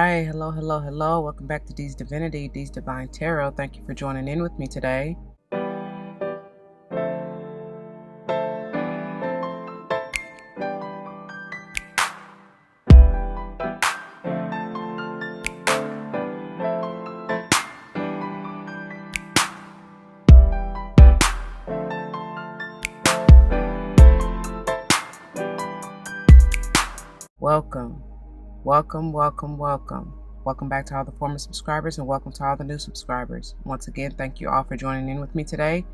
right, hello. Welcome back to D's Divinity, D's Divine Tarot. Thank you for joining in with me today. Welcome back to all the former subscribers, and welcome to all the new subscribers. Once again, thank you all for joining in with me today.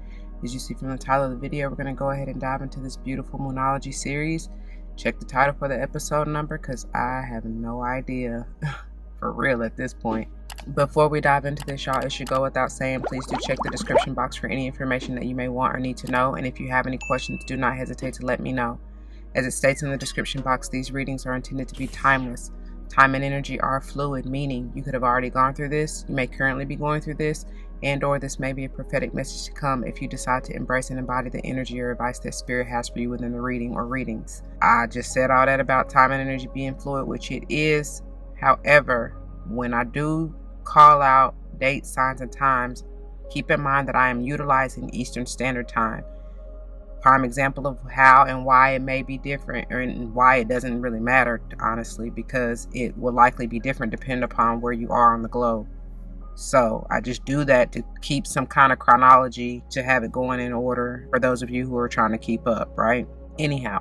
As you see from the title of the video, we're going to go ahead and dive into this beautiful Moonology series. Check the title for the episode number because I have no idea for real at this point. Before we dive into this, y'all, it should go without saying, please do check the description box for any information that you may want or need to know. And if you have any questions, do not hesitate to let me know. As it states in the description box, these readings are intended to be timeless. Time and energy are fluid, meaning you could have already gone through this, you may currently be going through this, and or this may be a prophetic message to come if you decide to embrace and embody the energy or advice that Spirit has for you within the reading or readings. I just said all that about time and energy being fluid, which it is. However, when I do call out dates, signs, and times, keep in mind that I am utilizing Eastern Standard Time. Prime example of how and why it may be different, and why it doesn't really matter, honestly, because it will likely be different depending upon where you are on the globe. So I just do that to keep some kind of chronology, to have it going in order for those of you who are trying to keep up, right? Anyhow,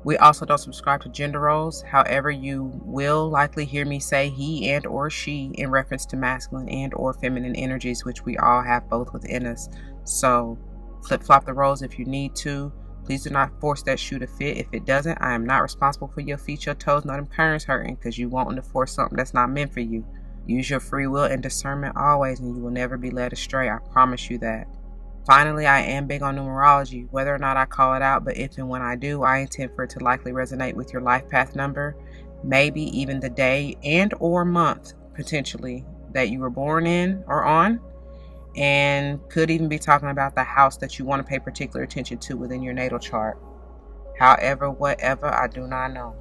we also don't subscribe to gender roles. However, you will likely hear me say he and or she in reference to masculine and or feminine energies, which we all have both within us. So flip-flop the roles if you need to. Please do not force that shoe to fit. If it doesn't, I am not responsible for your feet, your toes, nor them currents hurting, because you wanting to force something that's not meant for you. Use your free will and discernment always, and you will never be led astray. I promise you that. Finally, I am big on numerology, whether or not I call it out, but if and when I do, I intend for it to likely resonate with your life path number, maybe even the day and or month, potentially, that you were born in or on. And could even be talking about the house that you want to pay particular attention to within your natal chart. However, whatever, I do not know.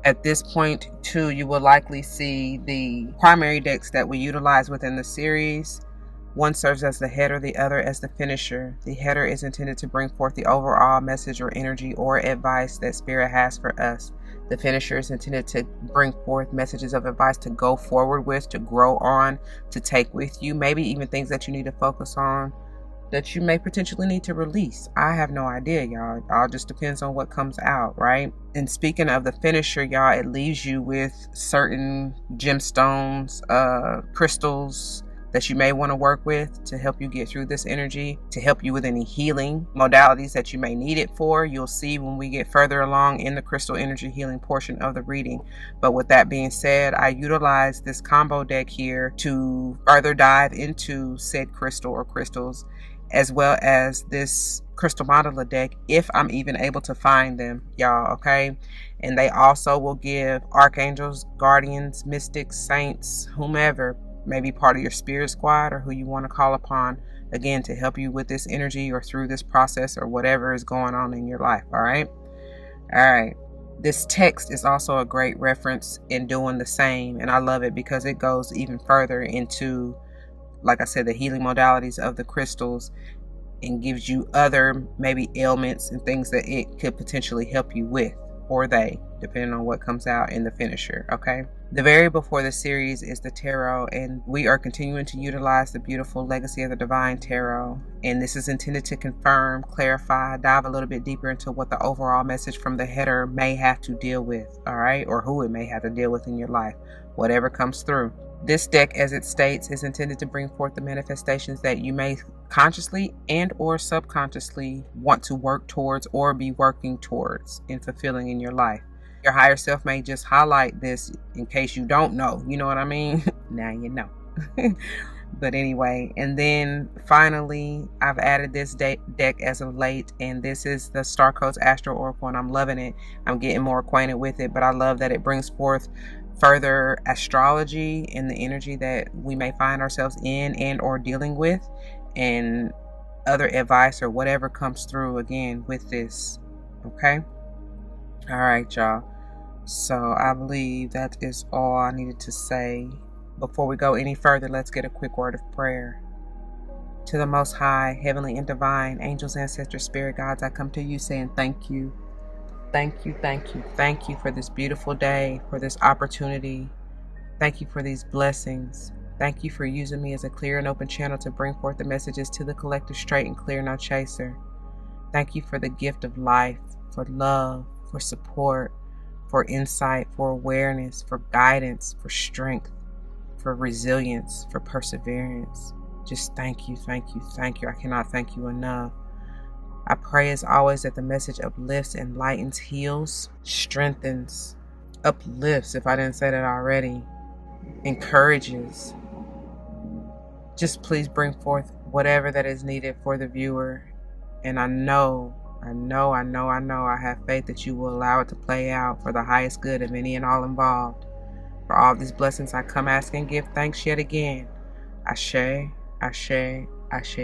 At this point, too, you will likely see the primary decks that we utilize within the series. One serves as the header, the other as the finisher. The header is intended to bring forth the overall message or energy or advice that Spirit has for us. The finisher is intended to bring forth messages of advice to go forward with, to grow on, to take with you, maybe even things that you need to focus on, that you may potentially need to release. I have no idea, y'all. It all just depends on what comes out, right? And speaking of the finisher, y'all, it leaves you with certain gemstones, crystals, that you may want to work with to help you get through this energy, to help you with any healing modalities that you may need it for. You'll see when we get further along in the crystal energy healing portion of the reading. But with that being said, I utilize this combo deck here to further dive into said crystal or crystals, as well as this crystal mandala deck, if I'm even able to find them, y'all, okay? And they also will give archangels, guardians, mystics, saints, whomever may be part of your spirit squad, or who you want to call upon, again, to help you with this energy or through this process or whatever is going on in your life. All right. This text is also a great reference in doing the same, and I love it because it goes even further into, like I said, the healing modalities of the crystals, and gives you other maybe ailments and things that it could potentially help you with, or they, depending on what comes out in the finisher. Okay, the very before the series is the tarot, and we are continuing to utilize the beautiful Legacy of the Divine Tarot, and this is intended to confirm, clarify, dive a little bit deeper into what the overall message from the header may have to deal with, all right, or who it may have to deal with in your life, whatever comes through. This deck, as it states, is intended to bring forth the manifestations that you may consciously and or subconsciously want to work towards or be working towards in fulfilling in your life. Your higher self may just highlight this in case you don't know. You know what I mean? Now you know. But anyway, and then finally, I've added this deck as of late, and this is the Starcodes Astro Oracle, and I'm loving it. I'm getting more acquainted with it, but I love that it brings forth further astrology and the energy that we may find ourselves in and or dealing with, and other advice or whatever comes through again with this. Okay, all right, y'all, so I believe that is all I needed to say before we go any further, let's get a quick word of prayer. To the Most High, Heavenly and Divine, angels, ancestors, spirit guides, I come to you saying thank you. Thank you, thank you, thank you for this beautiful day, for this opportunity. Thank you for these blessings. Thank you for using me as a clear and open channel to bring forth the messages to the collective, straight and clear, no chaser. Thank you for the gift of life, for love, for support, for insight, for awareness, for guidance, for strength, for resilience, for perseverance. Just thank you, thank you, thank you. I cannot thank you enough. I pray as always that the message uplifts, enlightens, heals, strengthens, uplifts, if I didn't say that already, encourages. Just please bring forth whatever that is needed for the viewer. And I have faith that you will allow it to play out for the highest good of any and all involved. For all these blessings I come ask and give thanks yet again. Ashe, Ashe, Ashe.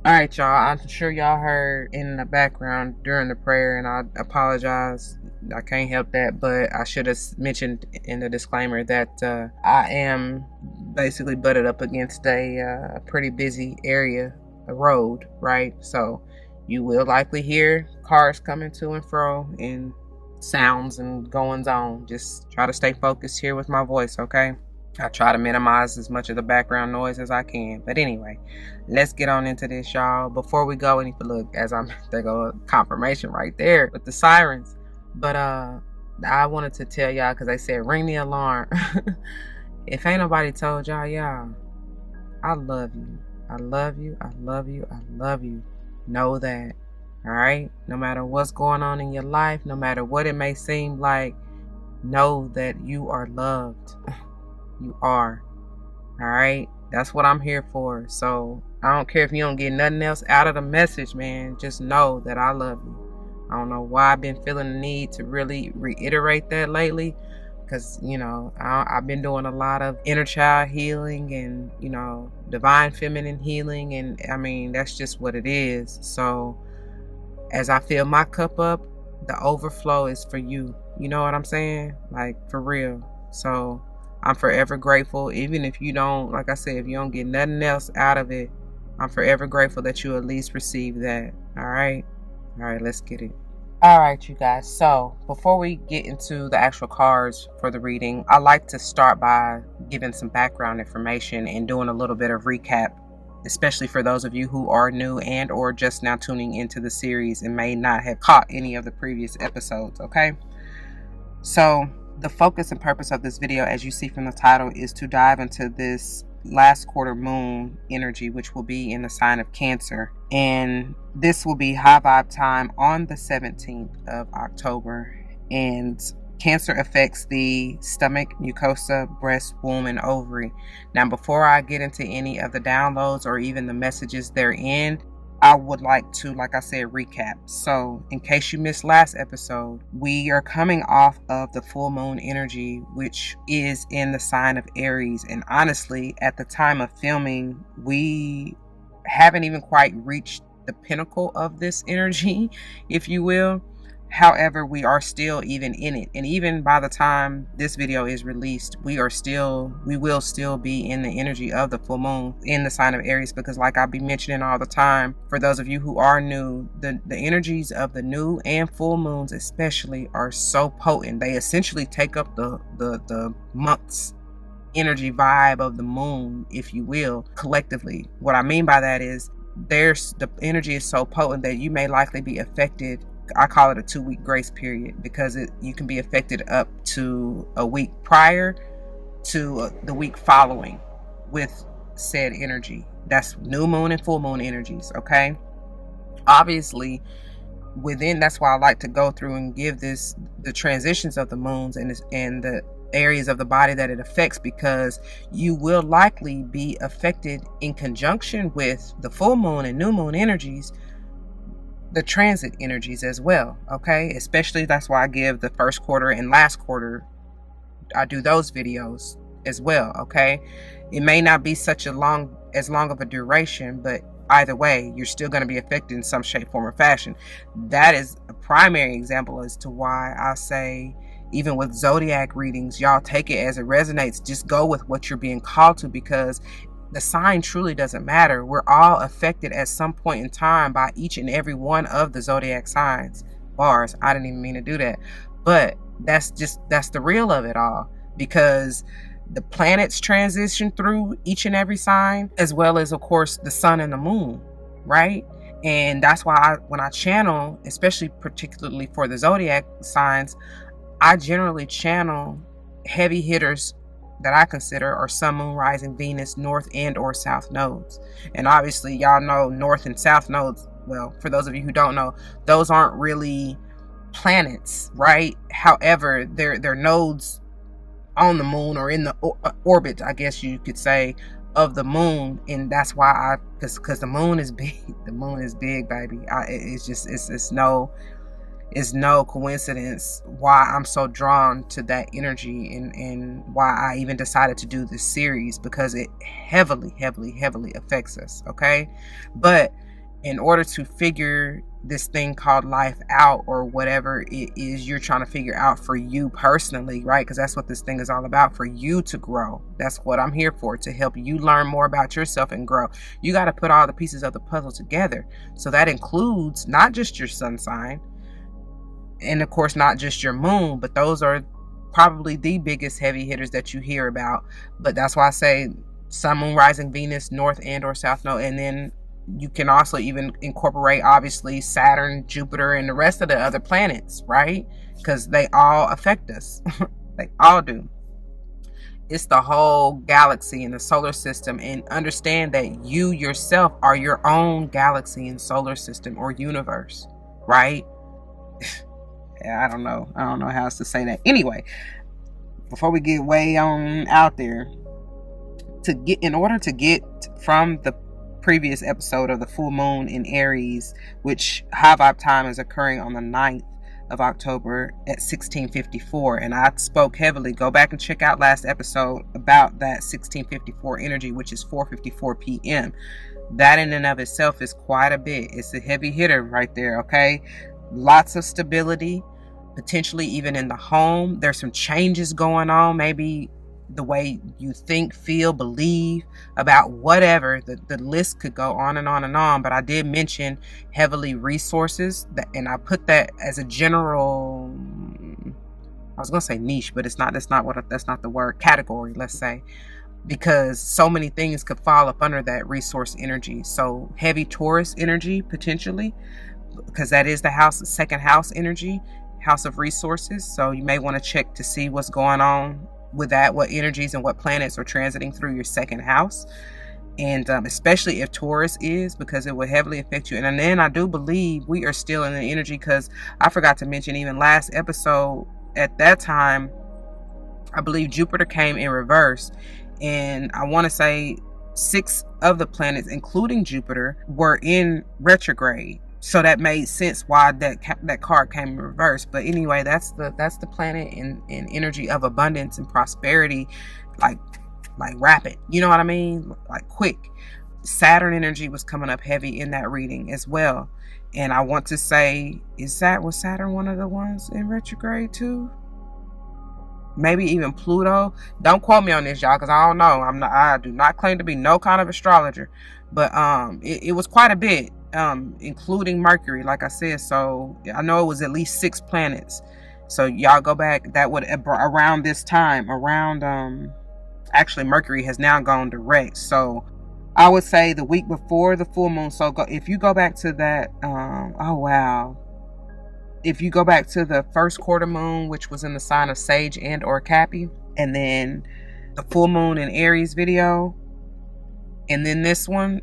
Alright, y'all, I'm sure y'all heard in the background during the prayer, and I apologize, I can't help that, but I should have mentioned in the disclaimer that I am basically butted up against a pretty busy area, a road, right? So you will likely hear cars coming to and fro and sounds and goings on. Just try to stay focused here with my voice, okay? I try to minimize as much of the background noise as I can. But anyway, let's get on into this, y'all. Before we go any further, look, as I'm there go confirmation right there with the sirens. But I wanted to tell y'all, because they said ring the alarm. If ain't nobody told y'all, I love you. I love you. I love you. I love you. Know that. All right? No matter what's going on in your life, no matter what it may seem like, know that you are loved. You are. All right? That's what I'm here for. So I don't care if you don't get nothing else out of the message, man. Just know that I love you. I don't know why I've been feeling the need to really reiterate that lately. Because, you know, I've been doing a lot of inner child healing and, you know, divine feminine healing. And I mean, that's just what it is. So as I fill my cup up, the overflow is for you. You know what I'm saying? Like, for real. So I'm forever grateful. Even if you don't, like I said, if you don't get nothing else out of it, I'm forever grateful that you at least receive that. All right? All right, let's get it. All right, you guys. So before we get into the actual cards for the reading, I like to start by giving some background information and doing a little bit of recap, especially for those of you who are new and or just now tuning into the series and may not have caught any of the previous episodes, okay? So the focus and purpose of this video, as you see from the title, is to dive into this last quarter moon energy, which will be in the sign of Cancer. And this will be high vibe time on the 17th of October. And Cancer affects the stomach, mucosa, breast, womb, and ovary. Now, before I get into any of the downloads or even the messages therein, I would like to, like I said, recap. So in case you missed last episode, we are coming off of the full moon energy, which is in the sign of Aries. And honestly, at the time of filming, we haven't even quite reached the pinnacle of this energy, if you will. However, we are still even in it. And even by the time this video is released, we will still be in the energy of the full moon in the sign of Aries, because like I'll be mentioning all the time, for those of you who are new, the energies of the new and full moons especially are so potent. They essentially take up the month's energy vibe of the moon, if you will, collectively. What I mean by that is the energy is so potent that you may likely be affected. I call it a 2-week grace period, because you can be affected up to a week prior to the week following with said energy. That's new moon and full moon energies, okay? Obviously, that's why I like to go through and give the transitions of the moons and the areas of the body that it affects, because you will likely be affected in conjunction with the full moon and new moon energies, the transit energies as well, okay? Especially, that's why I give the first quarter and last quarter, I do those videos as well, okay? It may not be as long of a duration, but either way, you're still going to be affected in some shape, form, or fashion. That is a primary example as to why I say even with zodiac readings, y'all take it as it resonates. Just go with what you're being called to, because the sign truly doesn't matter. We're all affected at some point in time by each and every one of the zodiac signs. Bars, I didn't even mean to do that. But that's the real of it all, because the planets transition through each and every sign, as well as, of course, the sun and the moon, right? And that's why when I channel, especially particularly for the zodiac signs, I generally channel heavy hitters that I consider are sun, moon, rising, Venus, north and or south nodes. And obviously, y'all know north and south nodes. Well, for those of you who don't know, those aren't really planets, right? However, they're nodes on the moon, or in the orbit, I guess you could say, of the moon. And that's why because the moon is big. The moon is big, baby. It's no coincidence why I'm so drawn to that energy, and why I even decided to do this series, because it heavily affects us. Okay, but in order to figure this thing called life out, or whatever it is you're trying to figure out for you personally, right? Because that's what this thing is all about, for you to grow. That's what I'm here for, to help you learn more about yourself and grow. You got to put all the pieces of the puzzle together. So that includes not just your sun sign, and of course not just your moon, but those are probably the biggest heavy hitters that you hear about. But that's why I say sun, moon, rising, Venus, north and or south node. And then you can also even incorporate, obviously, Saturn, Jupiter, and the rest of the other planets, right? Because they all affect us. They all do. It's the whole galaxy and the solar system. And understand that you yourself are your own galaxy and solar system, or universe, right? I don't know how else to say that. Anyway, before we get way on out there, in order to get from the previous episode of the full moon in Aries, which high vibe time is occurring on the 9th of October at 1654, and I spoke heavily. Go back and check out last episode about that 1654 energy, which is 4:54 p.m. That in and of itself is quite a bit. It's a heavy hitter right there. Okay, lots of stability, potentially even in the home. There's some changes going on, maybe the way you think, feel, believe about whatever. The list could go on and on and on, but I did mention heavily resources, and I put that as a general, I was gonna say niche, but that's not the word, category, let's say, because so many things could fall up under that resource energy. So heavy Taurus energy, potentially, because that is the second house energy, house of resources. So you may want to check to see what's going on with that, what energies and what planets are transiting through your second house. And especially if Taurus is, because it will heavily affect you. And then I do believe we are still in the energy, because I forgot to mention, even last episode, at that time, I believe Jupiter came in reverse. And I want to say 6 of the planets, including Jupiter, were in retrograde. So that made sense why that card came in reverse. But anyway, that's the planet in energy of abundance and prosperity, like rapid. You know what I mean? Like quick. Saturn energy was coming up heavy in that reading as well. And I want to say, was Saturn one of the ones in retrograde too? Maybe even Pluto. Don't quote me on this, y'all, because I don't know. I do not claim to be no kind of astrologer, but it was quite a bit. Including Mercury, like I said. So I know it was at least 6 planets. So y'all go back, that would around this time, actually Mercury has now gone direct. So I would say the week before the full moon. So if you go back to that, if you go back to the first quarter moon, which was in the sign of Sage and or Cappy, and then the full moon in Aries video, and then this one,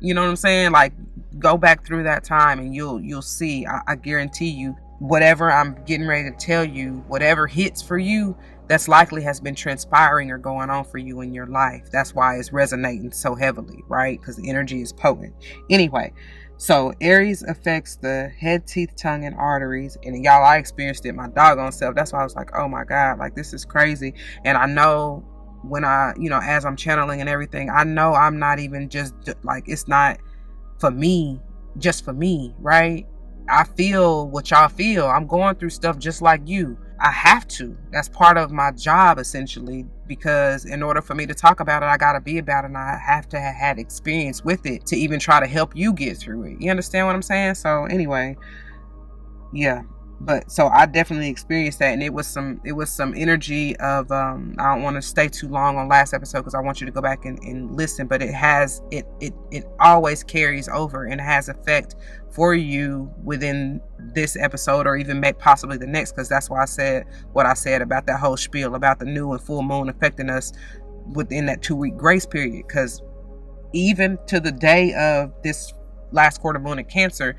you know what I'm saying? Like, go back through that time and you'll see. I guarantee you, whatever I'm getting ready to tell you, whatever hits for you, that's likely has been transpiring or going on for you in your life. That's why it's resonating so heavily, right? Because the energy is potent. Anyway, so Aries affects the head, teeth, tongue, and arteries. And y'all, I experienced it my doggone self. That's why I was like, oh my God, like this is crazy. And I know when as I'm channeling and everything, I know I'm not even just like, it's not for me, just for me, right? I feel what y'all feel. I'm going through stuff just like you. I have to. That's part of my job, essentially, because in order for me to talk about it, I got to be about it, and I have to have had experience with it to even try to help you get through it. You understand what I'm saying? So anyway, yeah. But so I definitely experienced that, and it was some energy of I don't want to stay too long on last episode because I want you to go back and listen, but it always carries over and has effect for you within this episode, or even possibly the next, because that's why I said what I said about that whole spiel about the new and full moon affecting us within that 2-week grace period. Because even to the day of this last quarter moon in Cancer,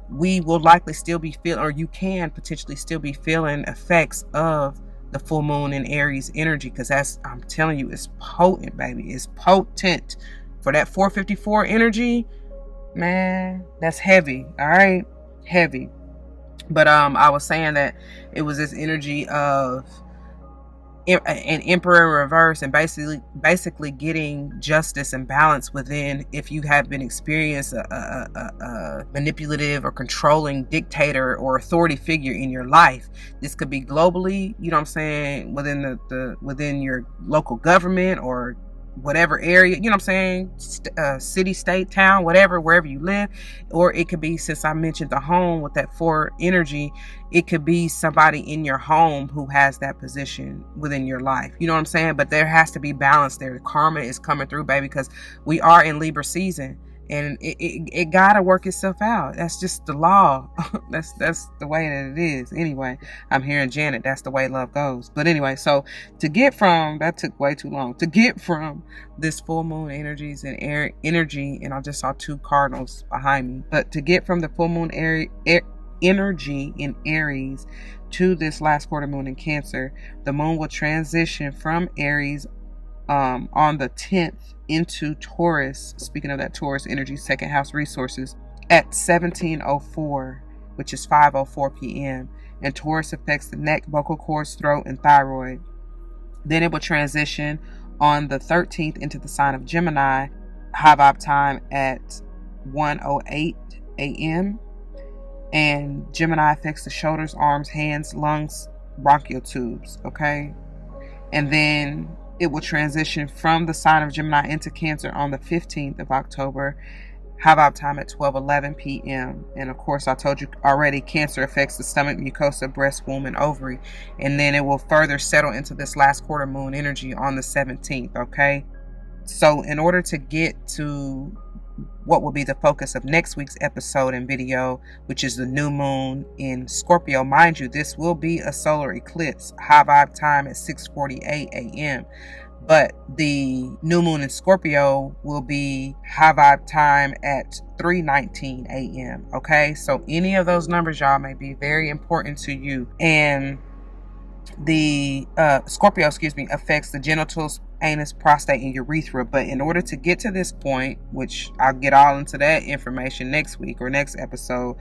we will likely still be feeling, or you can potentially still be feeling effects of the full moon in Aries energy, because that's, I'm telling you, it's potent, baby. It's potent for that 454 energy, man. That's heavy. All right, heavy. But I was saying that it was this energy of an emperor in reverse, and basically getting justice and balance within, if you have been experienced a manipulative or controlling dictator or authority figure in your life. This could be globally, you know what I'm saying, within within your local government or whatever area, you know what I'm saying, city, state, town, whatever, wherever you live. Or it could be, since I mentioned the home with that 4 energy, it could be somebody in your home who has that position within your life. You know what I'm saying? But there has to be balance there. The karma is coming through, baby, because we are in Libra season, and it gotta work itself out. That's just the law. that's the way that it is. Anyway, I'm hearing Janet, that's the way love goes. But anyway, so to get from, that took way too long, to get from this full moon energies and air energy, and I just saw 2 cardinals behind me, but to get from the full moon energy in Aries to this last quarter moon in Cancer, the moon will transition from Aries on the 10th into Taurus. Speaking of that Taurus energy, second house resources, at 17:04, which is 5:04 p.m. And Taurus affects the neck, vocal cords, throat, and thyroid. Then it will transition on the 13th into the sign of Gemini, high vibe time at 1:08 a.m. And Gemini affects the shoulders, arms, hands, lungs, bronchial tubes. Okay. And then it will transition from the sign of Gemini into Cancer on the 15th of October, high vibe time at 12:11 p.m. And of course, I told you already, Cancer affects the stomach, mucosa, breast, womb, and ovary. And then it will further settle into this last quarter moon energy on the 17th. Okay. So in order to get to what will be the focus of next week's episode and video, which is the new moon in Scorpio, mind you, this will be a solar eclipse, high vibe time at 6:48 a.m. But the new moon in Scorpio will be high vibe time at 3:19 a.m. Okay, so any of those numbers, y'all, may be very important to you. And the Scorpio, affects the genitals, anus, prostate, and urethra. But in order to get to this point, which I'll get all into that information next week or next episode,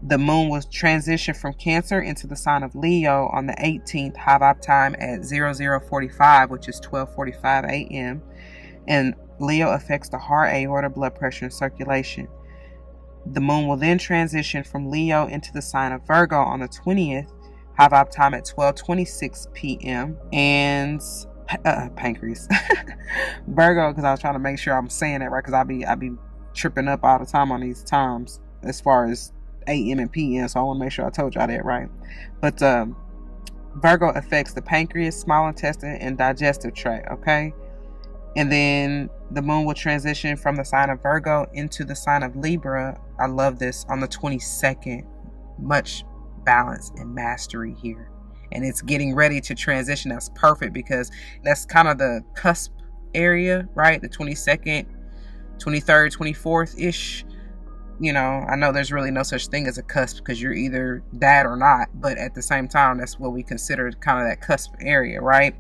the moon was transition from Cancer into the sign of Leo on the 18th, high vibe time at 00:45, which is 12:45 a.m. And Leo affects the heart, aorta, blood pressure, and circulation. The moon will then transition from Leo into the sign of Virgo on the 20th, high vibe time at 12:26 p.m. And pancreas. Virgo, because I was trying to make sure I'm saying that right, because I be tripping up all the time on these times as far as AM and PM, so I want to make sure I told y'all that right. But Virgo affects the pancreas, small intestine, and digestive tract. Okay. And then the moon will transition from the sign of Virgo into the sign of Libra. I love this, on the 22nd. Much balance and mastery here. And it's getting ready to transition. That's perfect, because that's kind of the cusp area, right? The 22nd, 23rd, 24th-ish. You know, I know there's really no such thing as a cusp, because you're either that or not. But at the same time, that's what we consider kind of that cusp area, right?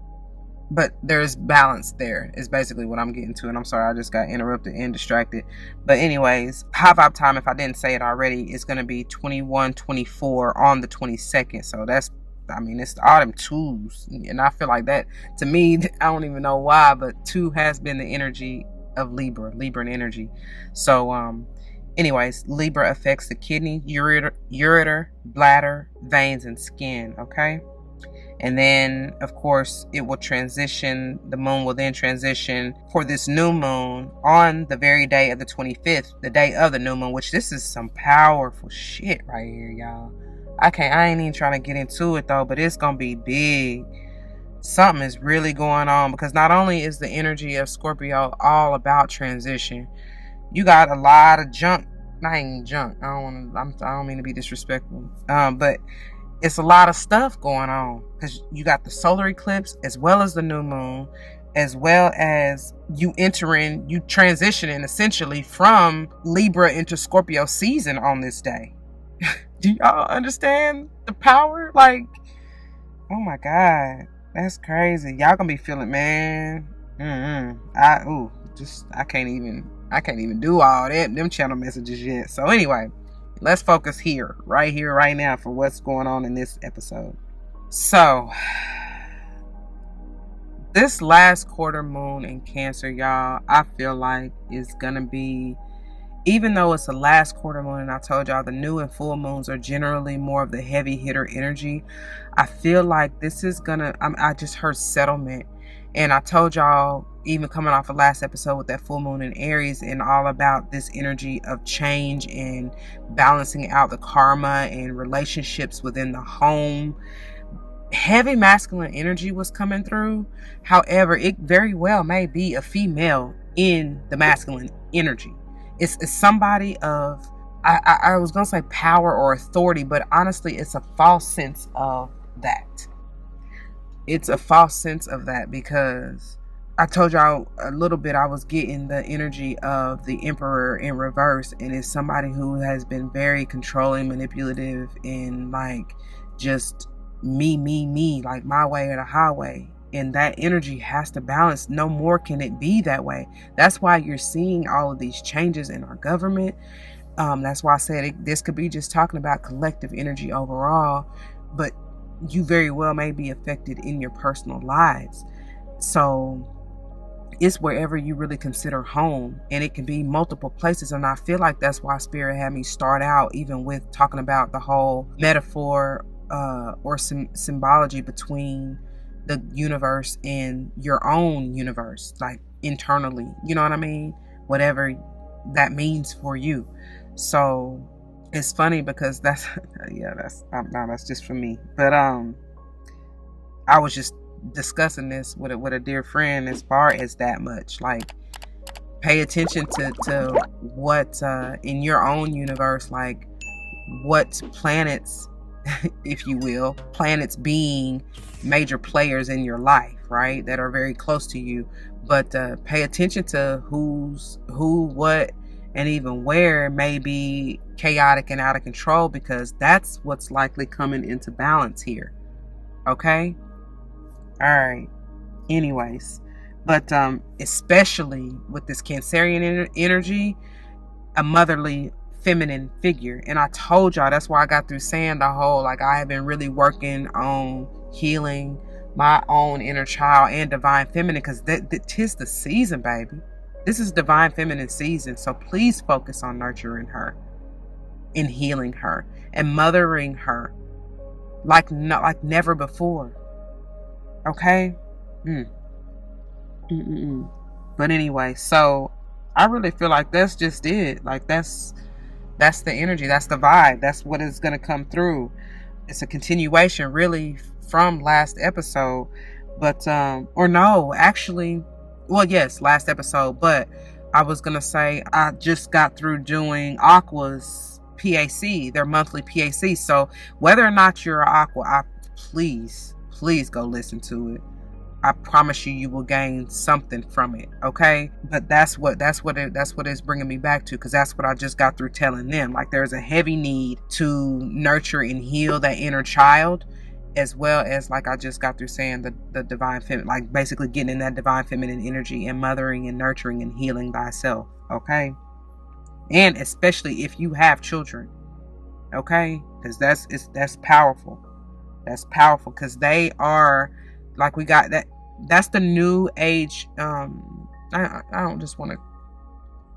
But there's balance there, is basically what I'm getting to. And I'm sorry, I just got interrupted and distracted. But anyways, high vibe time, if I didn't say it already, is going to be 21:24 on the 22nd. So that's, I mean, it's all them twos. And I feel like that, to me, I don't even know why, but 2 has been the energy of Libran energy. So, anyways, Libra affects the kidney, ureter, bladder, veins, and skin. Okay. And then, of course, it will transition. The moon will then transition for this new moon on the very day of the 25th, the day of the new moon, which this is some powerful shit right here, y'all. I ain't even trying to get into it though, but it's going to be big. Something is really going on, because not only is the energy of Scorpio all about transition, you got a lot of junk. Not even junk. I don't mean to be disrespectful. But it's a lot of stuff going on, because you got the solar eclipse as well as the new moon, as well as you transitioning essentially from Libra into Scorpio season on this day. Do y'all understand the power? Like, oh my God, that's crazy. Y'all gonna be feeling, man. I can't even do all them channel messages yet. So anyway, let's focus here, right now, for what's going on in this episode. So, this last quarter moon in Cancer, y'all, I feel like is gonna be, even though it's the last quarter moon, and I told y'all the new and full moons are generally more of the heavy hitter energy, I feel like this is gonna, I just heard settlement. And I told y'all, even coming off of last episode with that full moon in Aries, and all about this energy of change and balancing out the karma and relationships within the home. Heavy masculine energy was coming through. However, it very well may be a female in the masculine energy. It's somebody of, I was going to say power or authority, but honestly, it's a false sense of that. It's a false sense of that, because I told y'all a little bit, I was getting the energy of the Emperor in reverse, and it's somebody who has been very controlling, manipulative, and like just me, like my way or the highway. And that energy has to balance. No more can it be that way. That's why you're seeing all of these changes in our government. That's why I said this could be just talking about collective energy overall, but you very well may be affected in your personal lives. So it's wherever you really consider home, and it can be multiple places. And I feel like that's why Spirit had me start out even with talking about the whole metaphor or symbology between the universe and your own universe, like internally, you know what I mean? Whatever that means for you. So it's funny because that's just for me. But I was just discussing this with a dear friend, as far as that much, like, pay attention to what in your own universe, like what planets, if you will, planets being major players in your life, right, that are very close to you. But pay attention to who, what, and even where may be chaotic and out of control, because that's what's likely coming into balance here. Okay? All right. Anyways, but especially with this Cancerian energy, a motherly feminine figure. And I told y'all, that's why I got through saying the whole, like, I have been really working on healing my own inner child and divine feminine, because tis the season, baby. This is divine feminine season. So please focus on nurturing her and healing her and mothering her like never before. Okay? But anyway, so I really feel like that's just it. Like, that's the energy, that's the vibe, that's what is going to come through. It's a continuation really from last episode, but or no, actually, well, yes, last episode, but I was going to say I just got through doing Aqua's PAC, their monthly PAC. So whether or not you're Aqua, please go listen to it. I promise you will gain something from it, okay? But that's what it's bringing me back to, because that's what I just got through telling them. Like, there's a heavy need to nurture and heal that inner child, as well as, like I just got through saying, the divine feminine, like basically getting in that divine feminine energy and mothering and nurturing and healing thyself, okay? And especially if you have children, okay? Because that's powerful. That's powerful, because they are, like, we got that. That's the new age. I don't just want to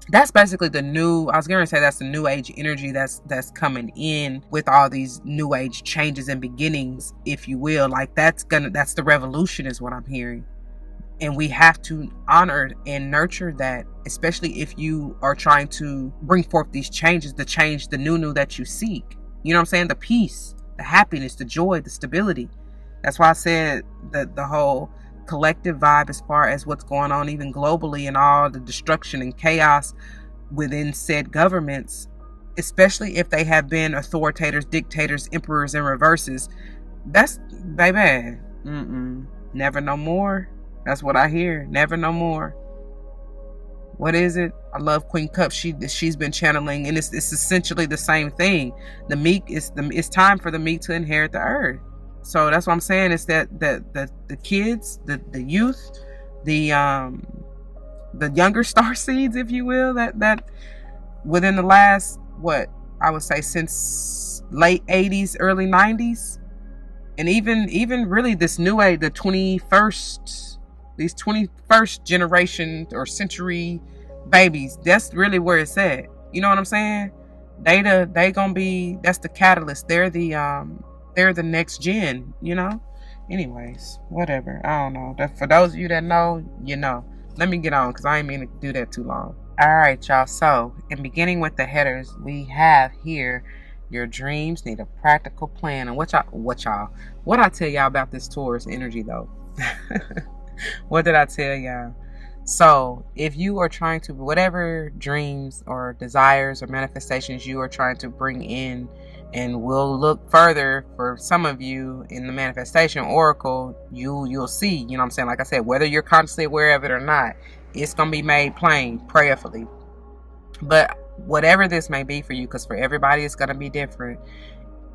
That's basically the new, I was going to say that's the new age energy that's coming in with all these new age changes and beginnings, if you will. Like that's the revolution is what I'm hearing. And we have to honor and nurture that, especially if you are trying to bring forth these changes, the new that you seek. You know what I'm saying? The peace, the happiness, the joy, the stability. That's why I said that the whole collective vibe as far as what's going on even globally and all the destruction and chaos within said governments, especially if they have been authoritors, dictators, emperors, and reverses. That's, baby, never no more. That's what I hear. Never no more. What is it? I love Queen Cup. She's been channeling, and it's essentially the same thing. The meek it's time for the meek to inherit the earth. So that's what I'm saying. Is that the kids, the youth, the younger star seeds, if you will, that within the last, what I would say, since late 80s, early 90s, and even really this new age, the 21st. These 21st generation or century babies, that's really where it's at. You know what I'm saying? They gonna be, that's the catalyst. They're the next gen, you know? Anyways, whatever. I don't know. For those of you that know, you know. Let me get on, because I ain't mean to do that too long. Alright, y'all. So, in beginning with the headers, we have here, your dreams need a practical plan. And what I tell y'all about this Taurus energy though. What did I tell y'all? So if you are trying to, whatever dreams or desires or manifestations you are trying to bring in, and we'll look further for some of you in the manifestation oracle, you'll see, you know what I'm saying? Like I said, whether you're consciously aware of it or not, it's going to be made plain prayerfully. But whatever this may be for you, because for everybody it's going to be different,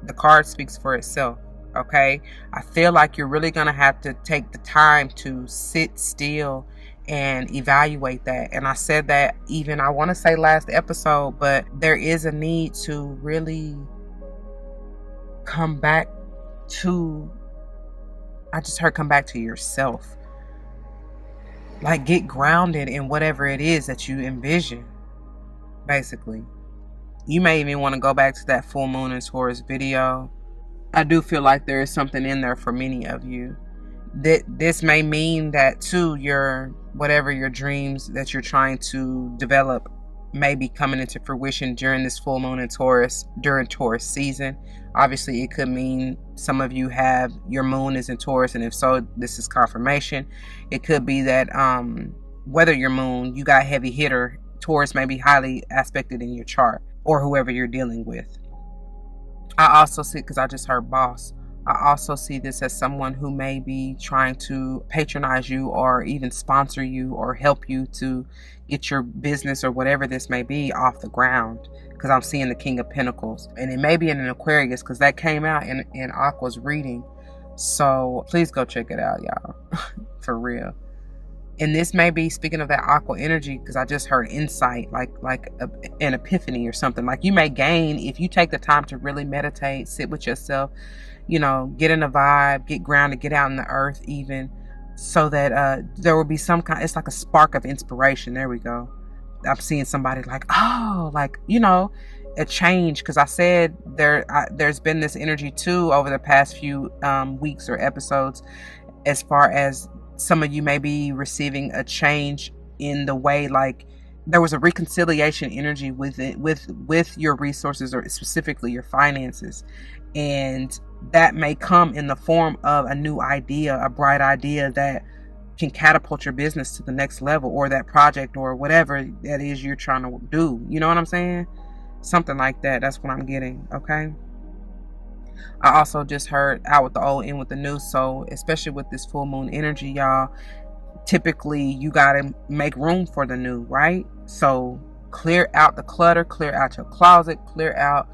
the card speaks for itself. Okay, I feel like you're really going to have to take the time to sit still and evaluate that. And I said that even, I want to say last episode, but there is a need to really come back to, I just heard come back to yourself. Like get grounded in whatever it is that you envision, basically. You may even want to go back to that full moon in Taurus video. I do feel like there is something in there for many of you. That this may mean that too, whatever your dreams that you're trying to develop may be coming into fruition during this full moon in Taurus, during Taurus season. Obviously, it could mean some of you have your moon is in Taurus, and if so, this is confirmation. It could be that whether your moon, you got heavy hitter, Taurus may be highly aspected in your chart, or whoever you're dealing with. I also see, because I just heard boss, I also see this as someone who may be trying to patronize you or even sponsor you or help you to get your business or whatever this may be off the ground, because I'm seeing the King of Pentacles, and it may be in an Aquarius because that came out in Aqua's reading. So please go check it out, y'all. For real. And this may be, speaking of that aqua energy, because I just heard insight, like an epiphany or something. Like you may gain, if you take the time to really meditate, sit with yourself, you know, get in a vibe, get grounded, get out in the earth even, so that there will be some kind, it's like a spark of inspiration. There we go. I'm seeing somebody like, oh, like, you know, a change. Because I said there's been this energy too over the past few weeks or episodes, as far as some of you may be receiving a change in the way, like there was a reconciliation energy with it, with your resources, or specifically your finances, and that may come in the form of a new idea, a bright idea that can catapult your business to the next level, or that project, or whatever that is you're trying to do. You know what I'm saying? Something like that. That's what I'm getting. Okay. I also just heard out with the old, in with the new. So especially with this full moon energy, y'all, typically you got to make room for the new, right? So clear out the clutter, clear out your closet, clear out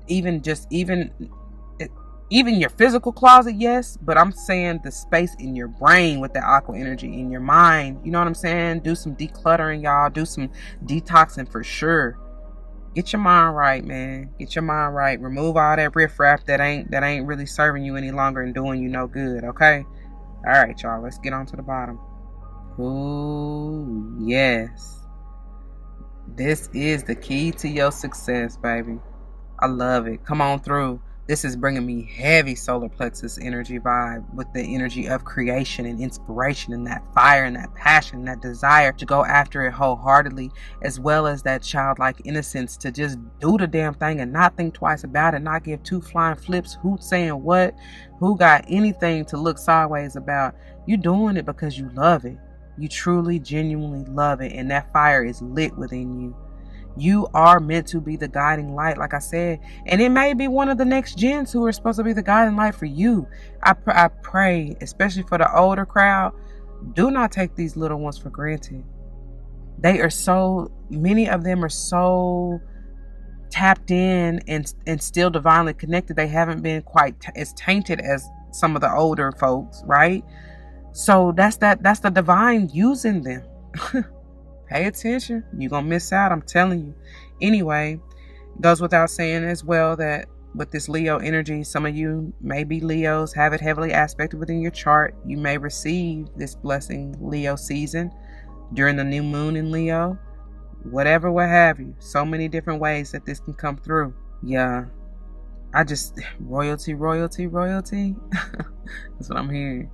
even your physical closet, yes, but I'm saying the space in your brain with the aqua energy in your mind. You know what I'm saying? Do some decluttering, y'all. Do some detoxing for sure. Get your mind right, man. Get your mind right. Remove all that riffraff that ain't really serving you any longer and doing you no good, okay? All right, y'all. Let's get on to the bottom. Ooh, yes. This is the key to your success, baby. I love it. Come on through. This is bringing me heavy solar plexus energy vibe with the energy of creation and inspiration and that fire and that passion and that desire to go after it wholeheartedly, as well as that childlike innocence to just do the damn thing and not think twice about it, not give two flying flips, who's saying what, who got anything to look sideways about. You doing it because you love it. You truly, genuinely love it, and that fire is lit within you. You are meant to be the guiding light, like I said, and it may be one of the next gens who are supposed to be the guiding light for you. I pray, especially for the older crowd, do not take these little ones for granted. They are so, many of them are so tapped in and still divinely connected. They haven't been quite as tainted as some of the older folks, right? So that's the divine using them. Pay attention. You're going to miss out. I'm telling you. Anyway, it goes without saying as well that with this Leo energy, some of you may be Leos, have it heavily aspected within your chart. You may receive this blessing Leo season during the new moon in Leo. Whatever, what have you. So many different ways that this can come through. Yeah. Royalty. That's what I'm hearing.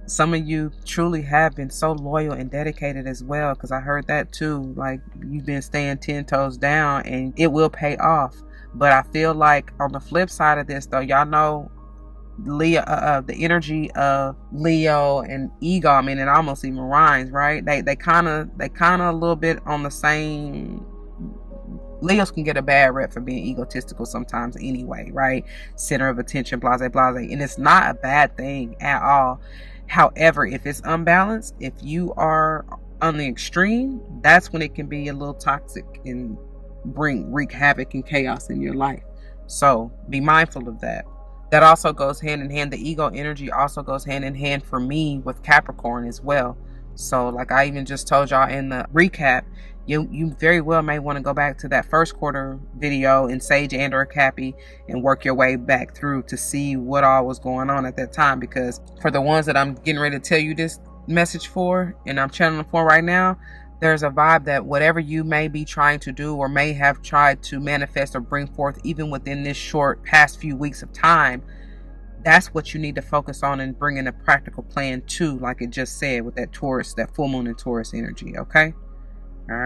Some of you truly have been so loyal and dedicated as well, because I heard that too. Like, you've been staying 10 toes down and it will pay off. But I feel like on the flip side of this, though, y'all know Leo, the energy of Leo and ego. I mean, it almost even rhymes, right? They kind of a little bit on the same. Leos can get a bad rep for being egotistical sometimes anyway, right? Center of attention, blase, and it's not a bad thing at all. However, if it's unbalanced, if you are on the extreme, that's when it can be a little toxic and wreak havoc and chaos in your life. So be mindful of that. That also goes hand in hand. The ego energy also goes hand in hand for me with Capricorn as well. So like I even just told y'all in the recap, you very well may want to go back to that first quarter video in Sage and or Cappy and work your way back through to see what all was going on at that time. Because for the ones that I'm getting ready to tell you this message for and I'm channeling for right now, there's a vibe that whatever you may be trying to do or may have tried to manifest or bring forth even within this short past few weeks of time, that's what you need to focus on and bring in a practical plan too, like it just said with that Taurus, that full moon and Taurus energy. Okay. All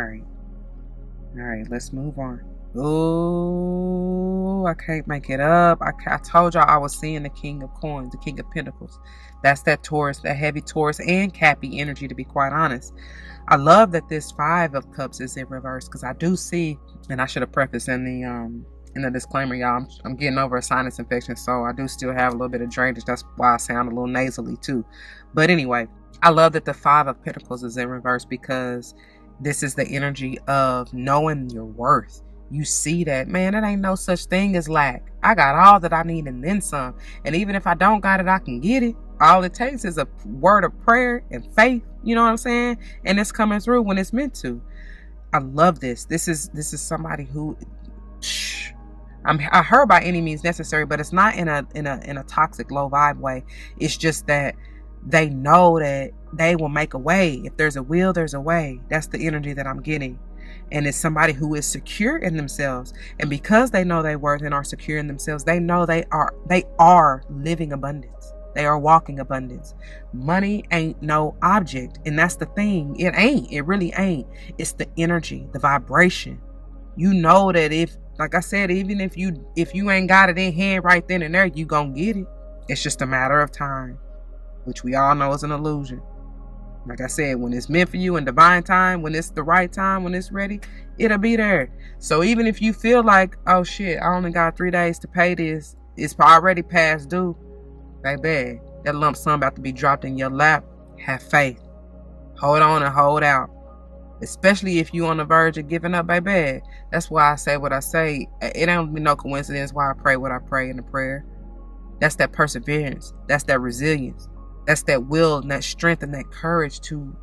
right, let's move on. Oh, I can't make it up. I told y'all I was seeing the King of Coins, the King of Pentacles. That's that Taurus, that heavy Taurus and Cappy energy, to be quite honest. I love that this Five of Cups is in reverse, because I do see, and I should have prefaced in the disclaimer, y'all, I'm getting over a sinus infection, so I do still have a little bit of drainage. That's why I sound a little nasally too. But anyway, I love that the Five of Pentacles is in reverse, because this is the energy of knowing your worth. You see that, man, it ain't no such thing as lack. I got all that I need and then some. And even if I don't got it, I can get it. All it takes is a word of prayer and faith. You know what I'm saying? And it's coming through when it's meant to. I love this. This is somebody who I heard by any means necessary, but it's not in a toxic, low vibe way. It's just that they know that they will make a way. If there's a will, there's a way. That's the energy that I'm getting. And it's somebody who is secure in themselves. And because they know their worth and are secure in themselves, they know they are living abundance. They are walking abundance. Money ain't no object. And that's the thing. It ain't. It really ain't. It's the energy, the vibration. You know that if, like I said, even if you ain't got it in hand right then and there, you gonna get it. It's just a matter of time, which we all know is an illusion. Like I said, when it's meant for you in divine time, when it's the right time, when it's ready, it'll be there. So even if you feel like, oh shit, I only got 3 days to pay this, it's already past due, baby, that lump sum about to be dropped in your lap. Have faith. Hold on and hold out. Especially if you on the verge of giving up, baby. That's why I say what I say. It don't be no coincidence why I pray what I pray in the prayer. That's that perseverance. That's that resilience. That's that will and that strength and that courage to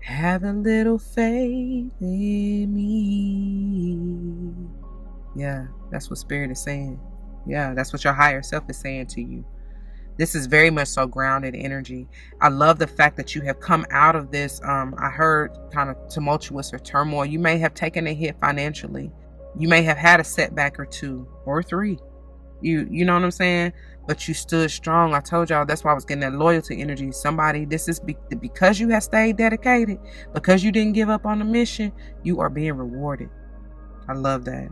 have a little faith in me. Yeah, that's what Spirit is saying. Yeah, that's what your higher self is saying to you. This is very much so grounded energy. I love the fact that you have come out of this. I heard kind of tumultuous or turmoil. You may have taken a hit financially. You may have had a setback or two or three. You know what I'm saying? But you stood strong. I told y'all that's why I was getting that loyalty energy. Somebody, this is because you have stayed dedicated, because you didn't give up on the mission, you are being rewarded. I love that.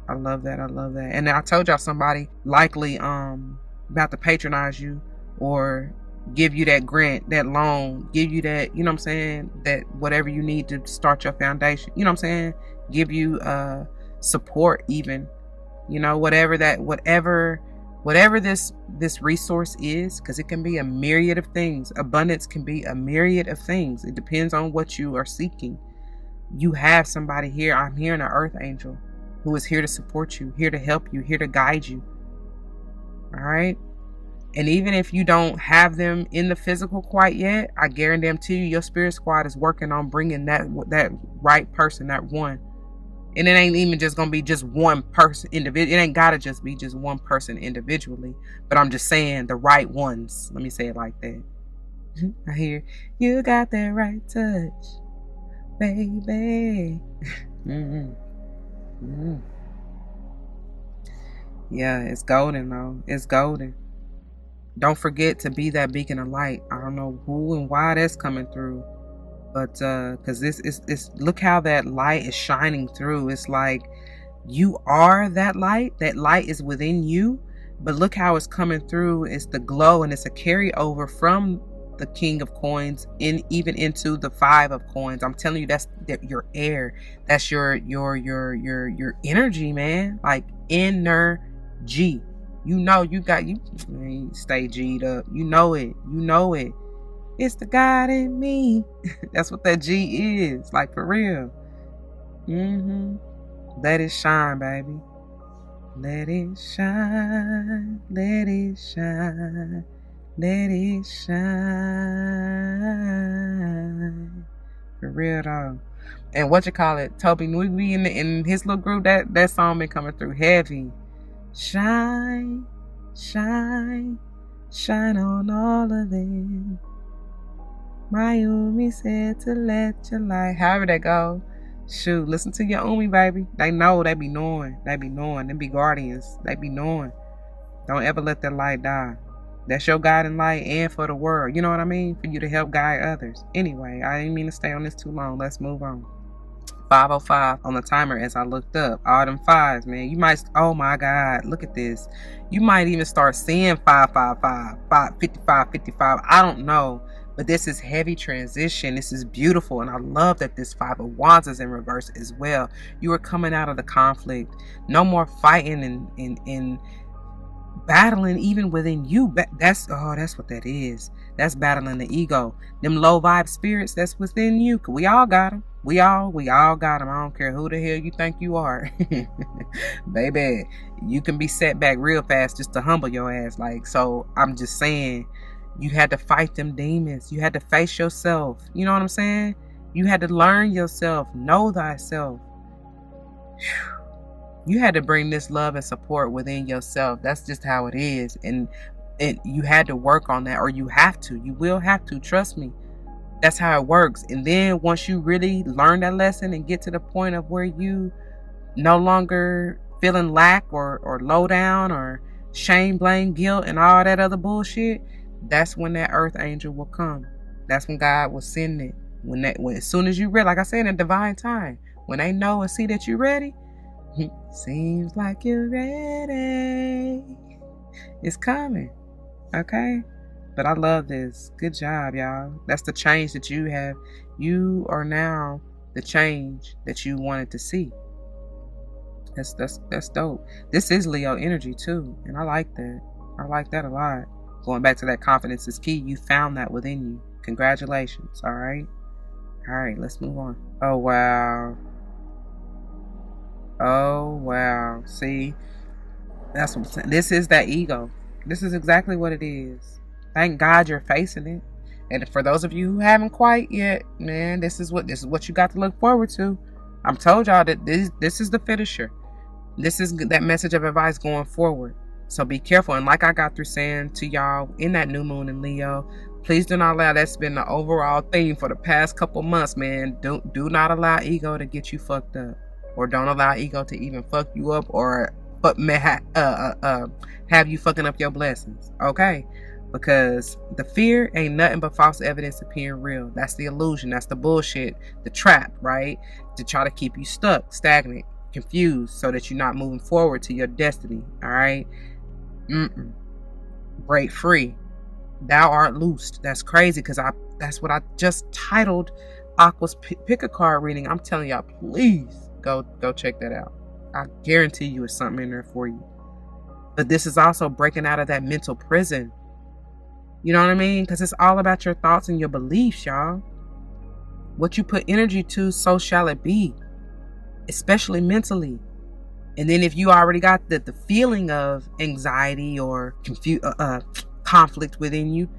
I love that. I love that. And I told y'all somebody likely about to patronize you or give you that grant, that loan, give you that, you know what I'm saying, that whatever you need to start your foundation, you know what I'm saying, give you support even, you know, whatever this resource is, because it can be a myriad of things. Abundance can be a myriad of things. It depends on what you are seeking. You have somebody here. I'm hearing an earth angel who is here to support you, here to help you, here to guide you. All right. And even if you don't have them in the physical quite yet, I guarantee you, your spirit squad is working on bringing that right person, that one. And it ain't even just going to be just one person individual. It ain't got to just be just one person individually. But I'm just saying the right ones. Let me say it like that. I hear, you got that right touch, baby. Yeah, it's golden though. It's golden. Don't forget to be that beacon of light. I don't know who and why that's coming through. But because this is look how that light is shining through. It's like you are that light. That light is within you. But look how it's coming through. It's the glow, and it's a carryover from the King of Coins even into the Five of Coins. I'm telling you, that's your air. That's your energy, man. Like energy. You know, you stay G'd up. You know it. You know it. It's the God in me. That's what that G is. Like, for real. Let it shine, baby. Let it shine. Let it shine. Let it shine. For real, though. And what you call it? Toby Nwigwe in his little group, that song been coming through heavy. Shine, shine, shine on all of them. My Umi said to let your light. However that go. Shoot, listen to your Umi, baby. They know, they be knowing. They be knowing. Them be guardians. They be knowing. Don't ever let that light die. That's your guiding light and for the world. You know what I mean? For you to help guide others. Anyway, I didn't mean to stay on this too long. Let's move on. 5:05 on the timer as I looked up. All them fives, man. You might, oh my God, look at this. You might even start seeing 555, 55, 55. I don't know. But this is heavy transition. This is beautiful. And I love that this Five of Wands is in reverse as well. You are coming out of the conflict. No more fighting and battling even within you. That's what that is. That's battling the ego. Them low vibe spirits that's within you. We all got them. We all got them. I don't care who the hell you think you are. Baby, you can be set back real fast just to humble your ass. Like, so I'm just saying, you had to fight them demons. You had to face yourself. You know what I'm saying? You had to learn yourself. Know thyself. You had to bring this love and support within yourself. That's just how it is. And you had to work on that, or you have to. You will have to. Trust me. That's how it works. And then once you really learn that lesson and get to the point of where you no longer feeling lack or low down or shame, blame, guilt, and all that other bullshit, that's when that earth angel will come. That's when God will send it. When as soon as you ready, like I said, in divine time, when they know and see that you're ready, seems like you're ready. It's coming. Okay? But I love this. Good job, y'all. That's the change that you have. You are now the change that you wanted to see. That's dope. This is Leo energy too, and I like that. I like that a lot. Going back to that confidence is key. You found that within you. Congratulations. All right. All right. Let's move on. Oh wow. Oh wow. See, that's what I'm saying. This is that ego. This is exactly what it is. Thank God you're facing it. And for those of you who haven't quite yet, man, this is what you got to look forward to. I'm told y'all that this is the finisher. This is that message of advice going forward. So be careful. And like I got through saying to y'all in that new moon in Leo, please do not allow, that's been the overall theme for the past couple months, man. Do not allow ego to get you fucked up, or don't allow ego to even fuck you up, or have you fucking up your blessings. Okay? Because the fear ain't nothing but false evidence appearing real. That's the illusion. That's the bullshit. The trap, right? To try to keep you stuck, stagnant, confused, so that you're not moving forward to your destiny. All right? Break free. Thou art loosed. That's crazy, because that's what I just titled Aqua's pick a card reading. I'm telling y'all, please go check that out. I guarantee you it's something in there for you. But this is also breaking out of that mental prison. You know what I mean? Because it's all about your thoughts and your beliefs, y'all. What you put energy to, so shall it be. Especially mentally. And then if you already got the feeling of anxiety or conflict within you,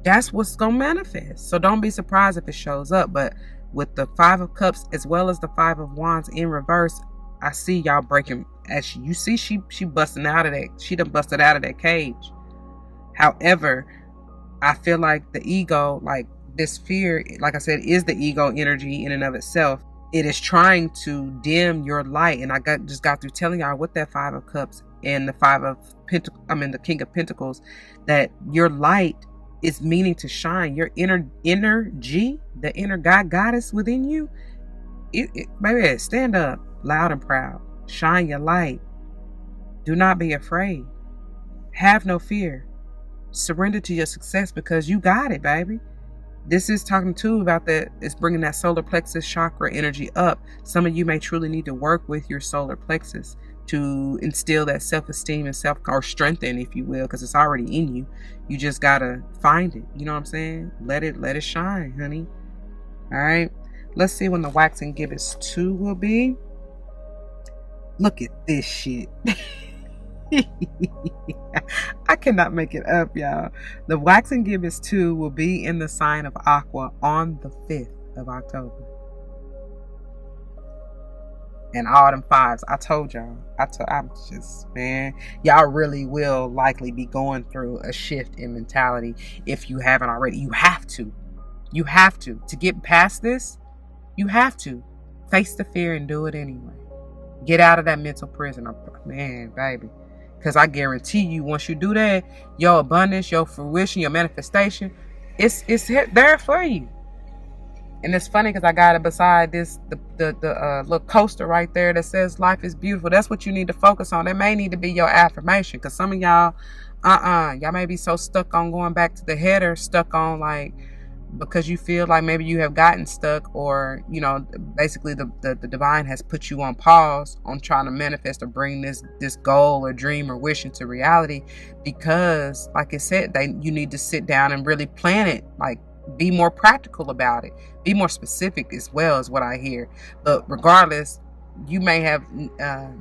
that's what's going to manifest. So don't be surprised if it shows up. But with the 5 of Cups as well as the 5 of Wands in reverse, I see y'all breaking. As you see, she busting out of that. She done busted out of that cage. However, I feel like the ego, like this fear, like I said, is the ego energy in and of itself. It is trying to dim your light. And I just got through telling y'all with that 5 of Cups and the 5 of Pentacles, the King of Pentacles, that your light is meaning to shine. Your energy, the inner God goddess within you, baby, stand up loud and proud. Shine your light. Do not be afraid. Have no fear. Surrender to your success, because you got it, baby. This is talking too about that. It's bringing that solar plexus chakra energy up. Some of you may truly need to work with your solar plexus to instill that self-esteem and or strengthen, if you will, because it's already in you. You just gotta find it. You know what I'm saying? Let it shine, honey. All right. Let's see when the waxing gibbous 2 will be. Look at this shit. I cannot make it up, y'all. The waxing gibbous 2 will be in the sign of Aqua on the 5th of October. And all them 5s, I told y'all. I'm just, man, y'all really will likely be going through a shift in mentality if you haven't already. You have to. To get past this, you have to face the fear and do it anyway. Get out of that mental prison, man, baby. Because I guarantee you, once you do that, your abundance, your fruition, your manifestation, it's there for you. And it's funny because I got it beside this, the little coaster right there that says life is beautiful. That's what you need to focus on. That may need to be your affirmation, because some of y'all, y'all may be so stuck on going back to the header, stuck on like, because you feel like maybe you have gotten stuck, or basically the divine has put you on pause on trying to manifest or bring this goal or dream or wish into reality, because like I said, you need to sit down and really plan it, like be more practical about it, be more specific as well, is what I hear. But regardless, you may have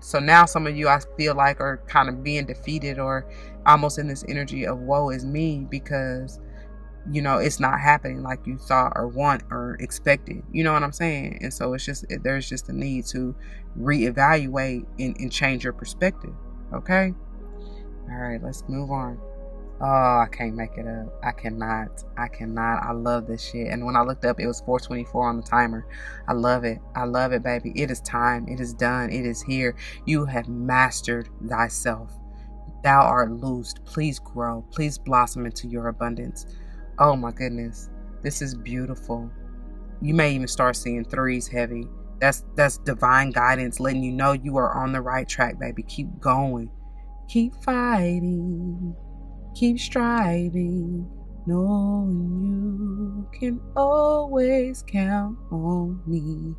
so now some of you, I feel like, are kind of being defeated or almost in this energy of woe is me, because it's not happening like you thought or want or expected. You know what I'm saying? And so there's just a need to reevaluate and change your perspective. Okay? All right, let's move on. Oh, I can't make it up. I cannot. I love this shit. And when I looked up, it was 4:24 on the timer. I love it, baby. It is time. It is done. It is here. You have mastered thyself. Thou art loosed. Please grow. Please blossom into your abundance. Oh my goodness, this is beautiful. You may even start seeing 3s heavy. That's divine guidance letting you know you are on the right track, baby. Keep going. Keep fighting. Keep striving. Knowing you can always count on me.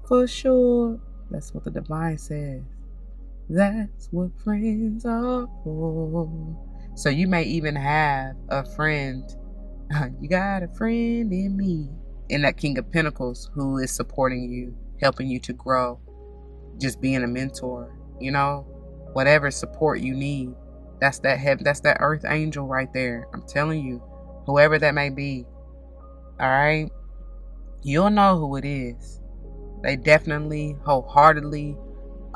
For sure. That's what the divine says. That's what friends are for. So you may even have a friend. You got a friend in me. In that King of Pentacles, who is supporting you, helping you to grow. Just being a mentor. Whatever support you need. That's that earth angel right there. I'm telling you. Whoever that may be. All right? You'll know who it is. They definitely, wholeheartedly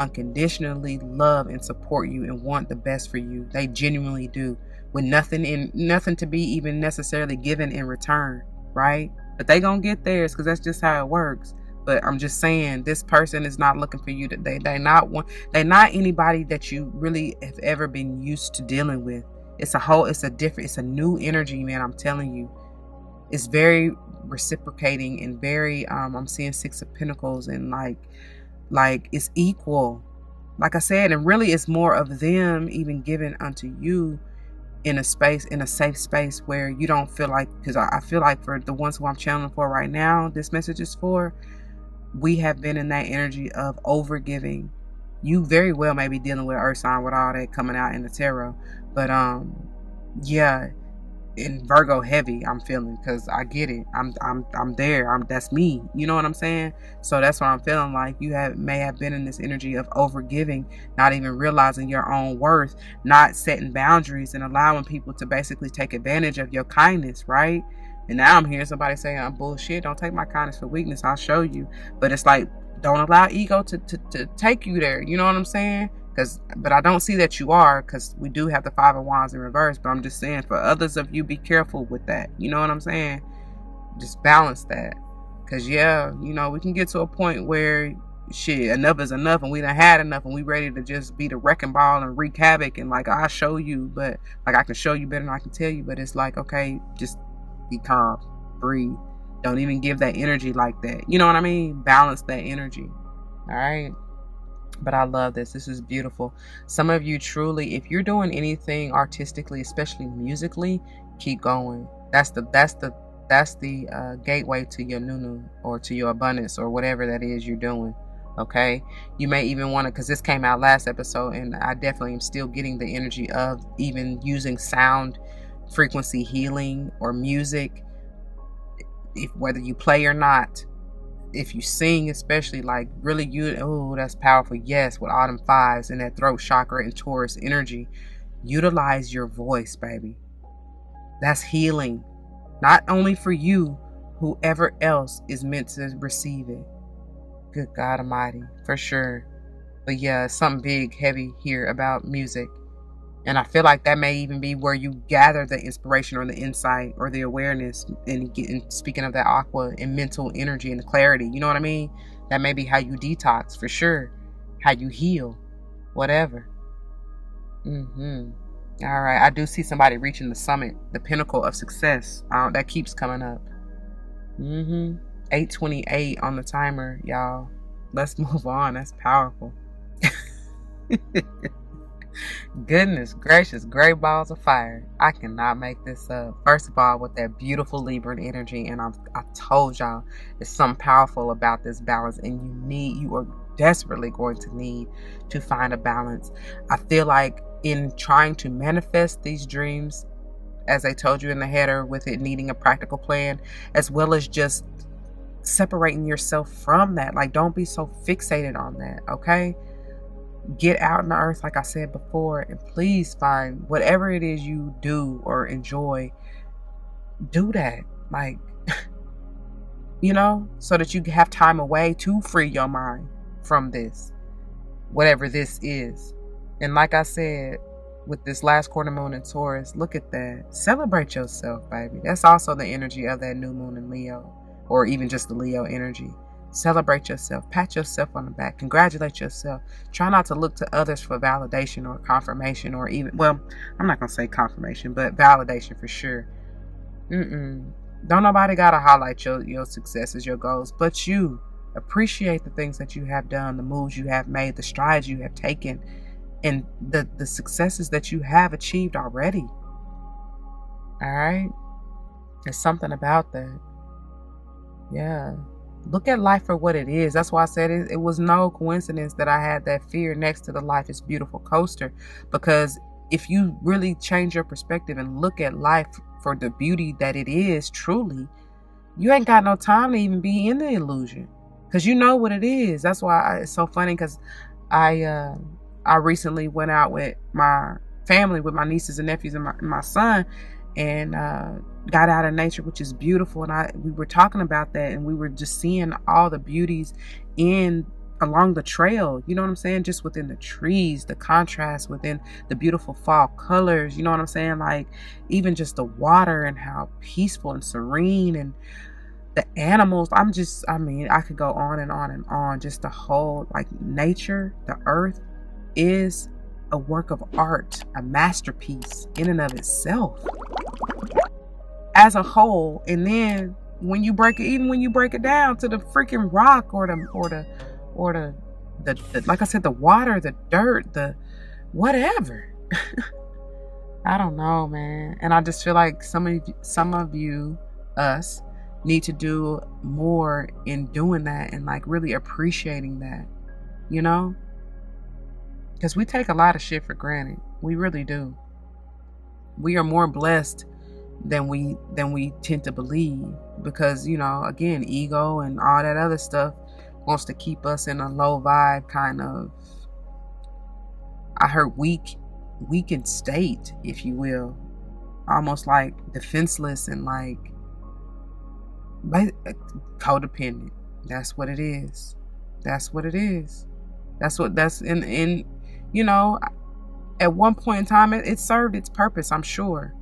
unconditionally love and support you and want the best for you. They genuinely do, with nothing to be even necessarily given in return, right? But they gonna get theirs because that's just how it works. But I'm just saying, this person is not looking for you. They not anybody that you really have ever been used to dealing with. It's a new energy, man. I'm telling you, it's very reciprocating and very I'm seeing Six of Pentacles, and like it's equal, like I said, and really it's more of them even giving unto you in a safe space where you don't feel like, because I feel like for the ones who I'm channeling for right now, this message is for, we have been in that energy of overgiving. You very well may be dealing with earth sign with all that coming out in the tarot, but yeah, in Virgo heavy, I'm feeling, because I get it. I'm there. That's me. You know what I'm saying? So that's what I'm feeling like. You may have been in this energy of overgiving, not even realizing your own worth, not setting boundaries, and allowing people to basically take advantage of your kindness, right? And now I'm hearing somebody saying, I'm bullshit. Don't take my kindness for weakness. I'll show you. But it's like, don't allow ego to take you there. You know what I'm saying? But I don't see that you are, because we do have the Five of Wands in reverse. But I'm just saying, for others of you, be careful with that. You know what I'm saying? Just balance that. Because, yeah, you know, we can get to a point where, shit, enough is enough, and we done had enough, and we ready to just be the wrecking ball and wreak havoc. And, like, I'll show you, but, like, I can show you better than I can tell you. But it's like, okay, just be calm, breathe. Don't even give that energy like that. You know what I mean? Balance that energy. All right? But I love this. This is beautiful. Some of you truly, if you're doing anything artistically, especially musically, keep going. That's the gateway to your nunu, or to your abundance, or whatever that is you're doing. Okay, you may even want to, because this came out last episode, and I definitely am still getting the energy of even using sound frequency healing or music, whether you play or not. If you sing, especially, like, really, that's powerful. Yes, with all them fives and that throat chakra and Taurus energy, utilize your voice, baby. That's healing, not only for you, whoever else is meant to receive it. Good God Almighty, for sure. But yeah, something big, heavy here about music. And I feel like that may even be where you gather the inspiration or the insight or the awareness. And speaking of that aqua and mental energy and the clarity, you know what I mean? That may be how you detox, for sure. How you heal, whatever. All right. I do see somebody reaching the summit, the pinnacle of success. That keeps coming up. 8:28 on the timer, y'all. Let's move on. That's powerful. Goodness gracious, gray balls of fire. I cannot make this up. First of all, with that beautiful Libra energy, and I told y'all, there's something powerful about this balance, and you are desperately going to need to find a balance. I feel like in trying to manifest these dreams, as I told you in the header, with it needing a practical plan, as well as just separating yourself from that. Like, don't be so fixated on that, okay? Get out in the earth, like I said before, and please find whatever it is you do or enjoy. Do that, like, you know, so that you have time away to free your mind from this, whatever this is. And like I said, with this last quarter moon in Taurus, look at that. Celebrate yourself, baby. That's also the energy of that new moon in Leo, or even just the Leo energy. Celebrate yourself. Pat yourself on the back. Congratulate yourself. Try not to look to others for validation or confirmation, or even, well, I'm not going to say confirmation, but validation for sure. Don't nobody got to highlight your successes, your goals, but you. Appreciate the things that you have done, the moves you have made, the strides you have taken, and the successes that you have achieved already. All right? There's something about that. Yeah. Look at life for what it is. That's why I said it was no coincidence that I had that fear next to the Life is Beautiful coaster. Because if you really change your perspective and look at life for the beauty that it is truly, you ain't got no time to even be in the illusion. Because you know what it is. That's why it's so funny, because I recently went out with my family, with my nieces and nephews and my son, and got out in nature, which is beautiful. And we were talking about that, and we were just seeing all the beauties in along the trail, you know what I'm saying? Just within the trees, the contrast within the beautiful fall colors, you know what I'm saying? Like even just the water and how peaceful and serene, and the animals. I mean, I could go on and on and on. Just the whole, like, nature, the earth is a work of art, a masterpiece in and of itself as a whole. And then when you break it, even when you break it down to the freaking rock or the like I said, the water, the dirt, the whatever. I don't know, man. And I just feel like some of you, us, need to do more in doing that and like really appreciating that, you know? Because we take a lot of shit for granted. We really do. We are more blessed than we tend to believe, because, you know, again, ego and all that other stuff wants to keep us in a low vibe kind of, I heard, weakened state, if you will, almost like defenseless and like codependent. That's what it is. That's what it is. That's in you know, at one point in time it served its purpose, I'm sure.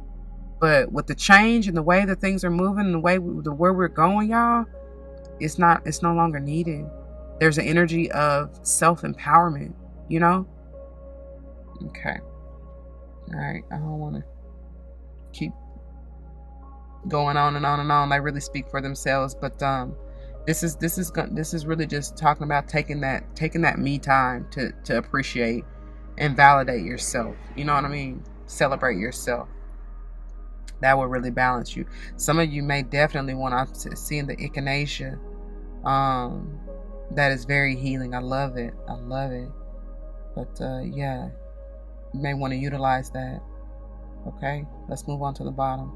But with the change and the way that things are moving and where we're going, y'all, it's no longer needed. There's an energy of self-empowerment, you know? Okay. All right. I don't want to keep going on and on and on. They really speak for themselves, but this is really just talking about taking that me time to appreciate and validate yourself. You know what I mean? Celebrate yourself. That will really balance you. Some of you may definitely want to see in the echinacea. That is very healing. I love it. But yeah, you may want to utilize that. Okay, let's move on to the bottom.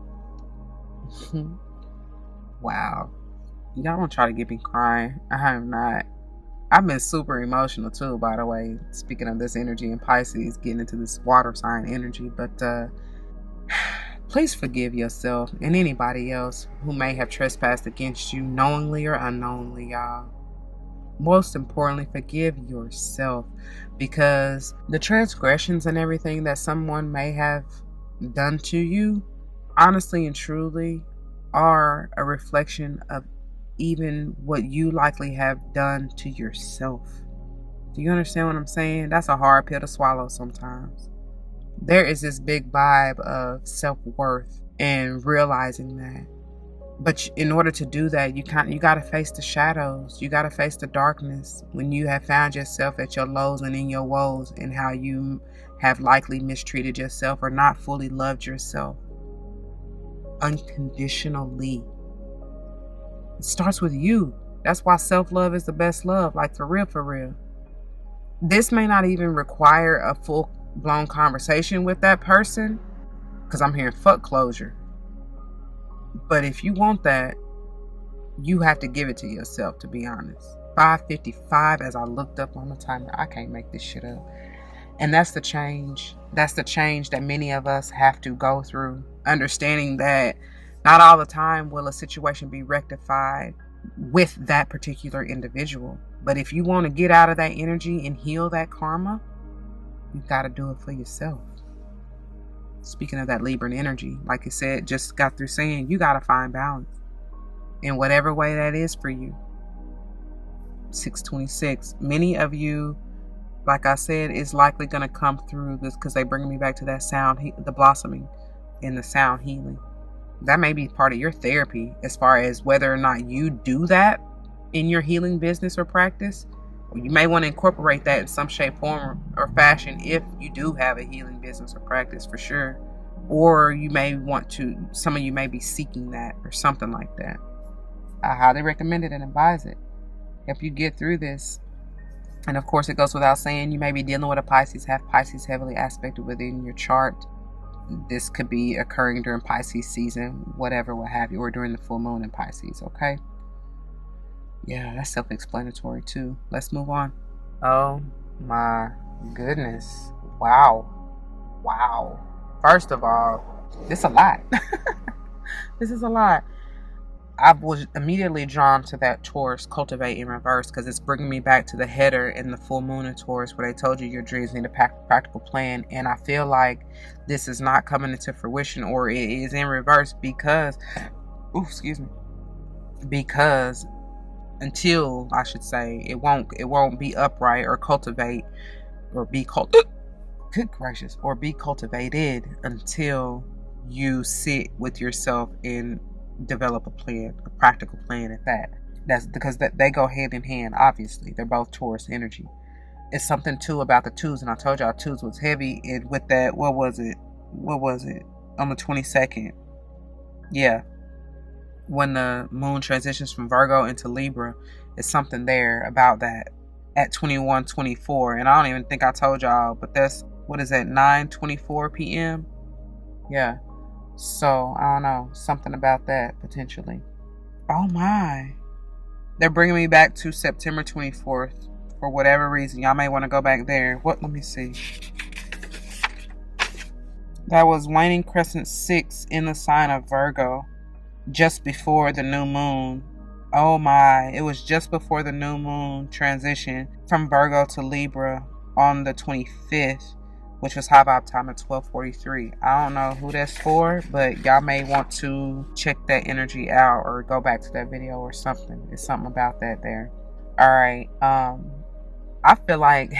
Wow. Y'all don't try to get me crying. I am not. I've been super emotional too, by the way. Speaking of this energy in Pisces, getting into this water sign energy. But please forgive yourself and anybody else who may have trespassed against you knowingly or unknowingly, y'all. Most importantly, forgive yourself, because the transgressions and everything that someone may have done to you, honestly and truly, are a reflection of even what you likely have done to yourself. Do you understand what I'm saying? That's a hard pill to swallow sometimes. There is this big vibe of self-worth and realizing that. But in order to do that, you got to face the shadows. You got to face the darkness when you have found yourself at your lows and in your woes, and how you have likely mistreated yourself or not fully loved yourself unconditionally. It starts with you. That's why self-love is the best love. Like, for real, for real. This may not even require a full-blown conversation with that person, because I'm hearing fuck closure. But if you want that, you have to give it to yourself, to be honest. 5:55 as I looked up on the timer. I can't make this shit up. And that's the change. That's the change that many of us have to go through. Understanding that not all the time will a situation be rectified with that particular individual. But if you want to get out of that energy and heal that karma, you've got to do it for yourself. Speaking of that Libran energy, like I said, just got through saying, you got to find balance in whatever way that is for you. 626. Many of you, like I said, is likely going to come through this because they bring me back to that sound, the blossoming and the sound healing. That may be part of your therapy, as far as whether or not you do that in your healing business or practice. You may want to incorporate that in some shape, form, or fashion if you do have a healing business or practice, for sure. Or you may want to, some of you may be seeking that or something like that. I highly recommend it and advise it. Help you get through this. And of course, it goes without saying, you may be dealing with a Pisces, have Pisces heavily aspected within your chart. This could be occurring during Pisces season, whatever, what have you, or during the full moon in Pisces, okay? Yeah, that's self-explanatory too. Let's move on. Oh my goodness. Wow. First of all, this is a lot. This is a lot. I was immediately drawn to that Taurus cultivate in reverse because it's bringing me back to the header in the full moon in Taurus where they told you your dreams need a practical plan. And I feel like this is not coming into fruition, or it is in reverse because, excuse me, because until, I should say, it won't be upright or cultivate or be good gracious, or be cultivated until you sit with yourself and develop a plan, a practical plan at that. That's because they go hand in hand. Obviously, they're both Taurus energy. It's something too about the twos, and I told y'all twos was heavy. And with that, what was it on the 22nd? Yeah, when the moon transitions from Virgo into Libra, it's something there about that at 21:24. And I don't even think I told y'all, but that's, what is that, 9:24 p.m. Yeah. So I don't know, something about that potentially. Oh my, they're bringing me back to September 24th for whatever reason. Y'all may want to go back there. Let me see. That was waning crescent 6 in the sign of Virgo, just before the new moon. Oh my, it was just before the new moon transition from Virgo to Libra on the 25th, which was high vibe time at 12:43. I don't know who that's for, but y'all may want to check that energy out or go back to that video or something. It's something about that there. All right. I feel like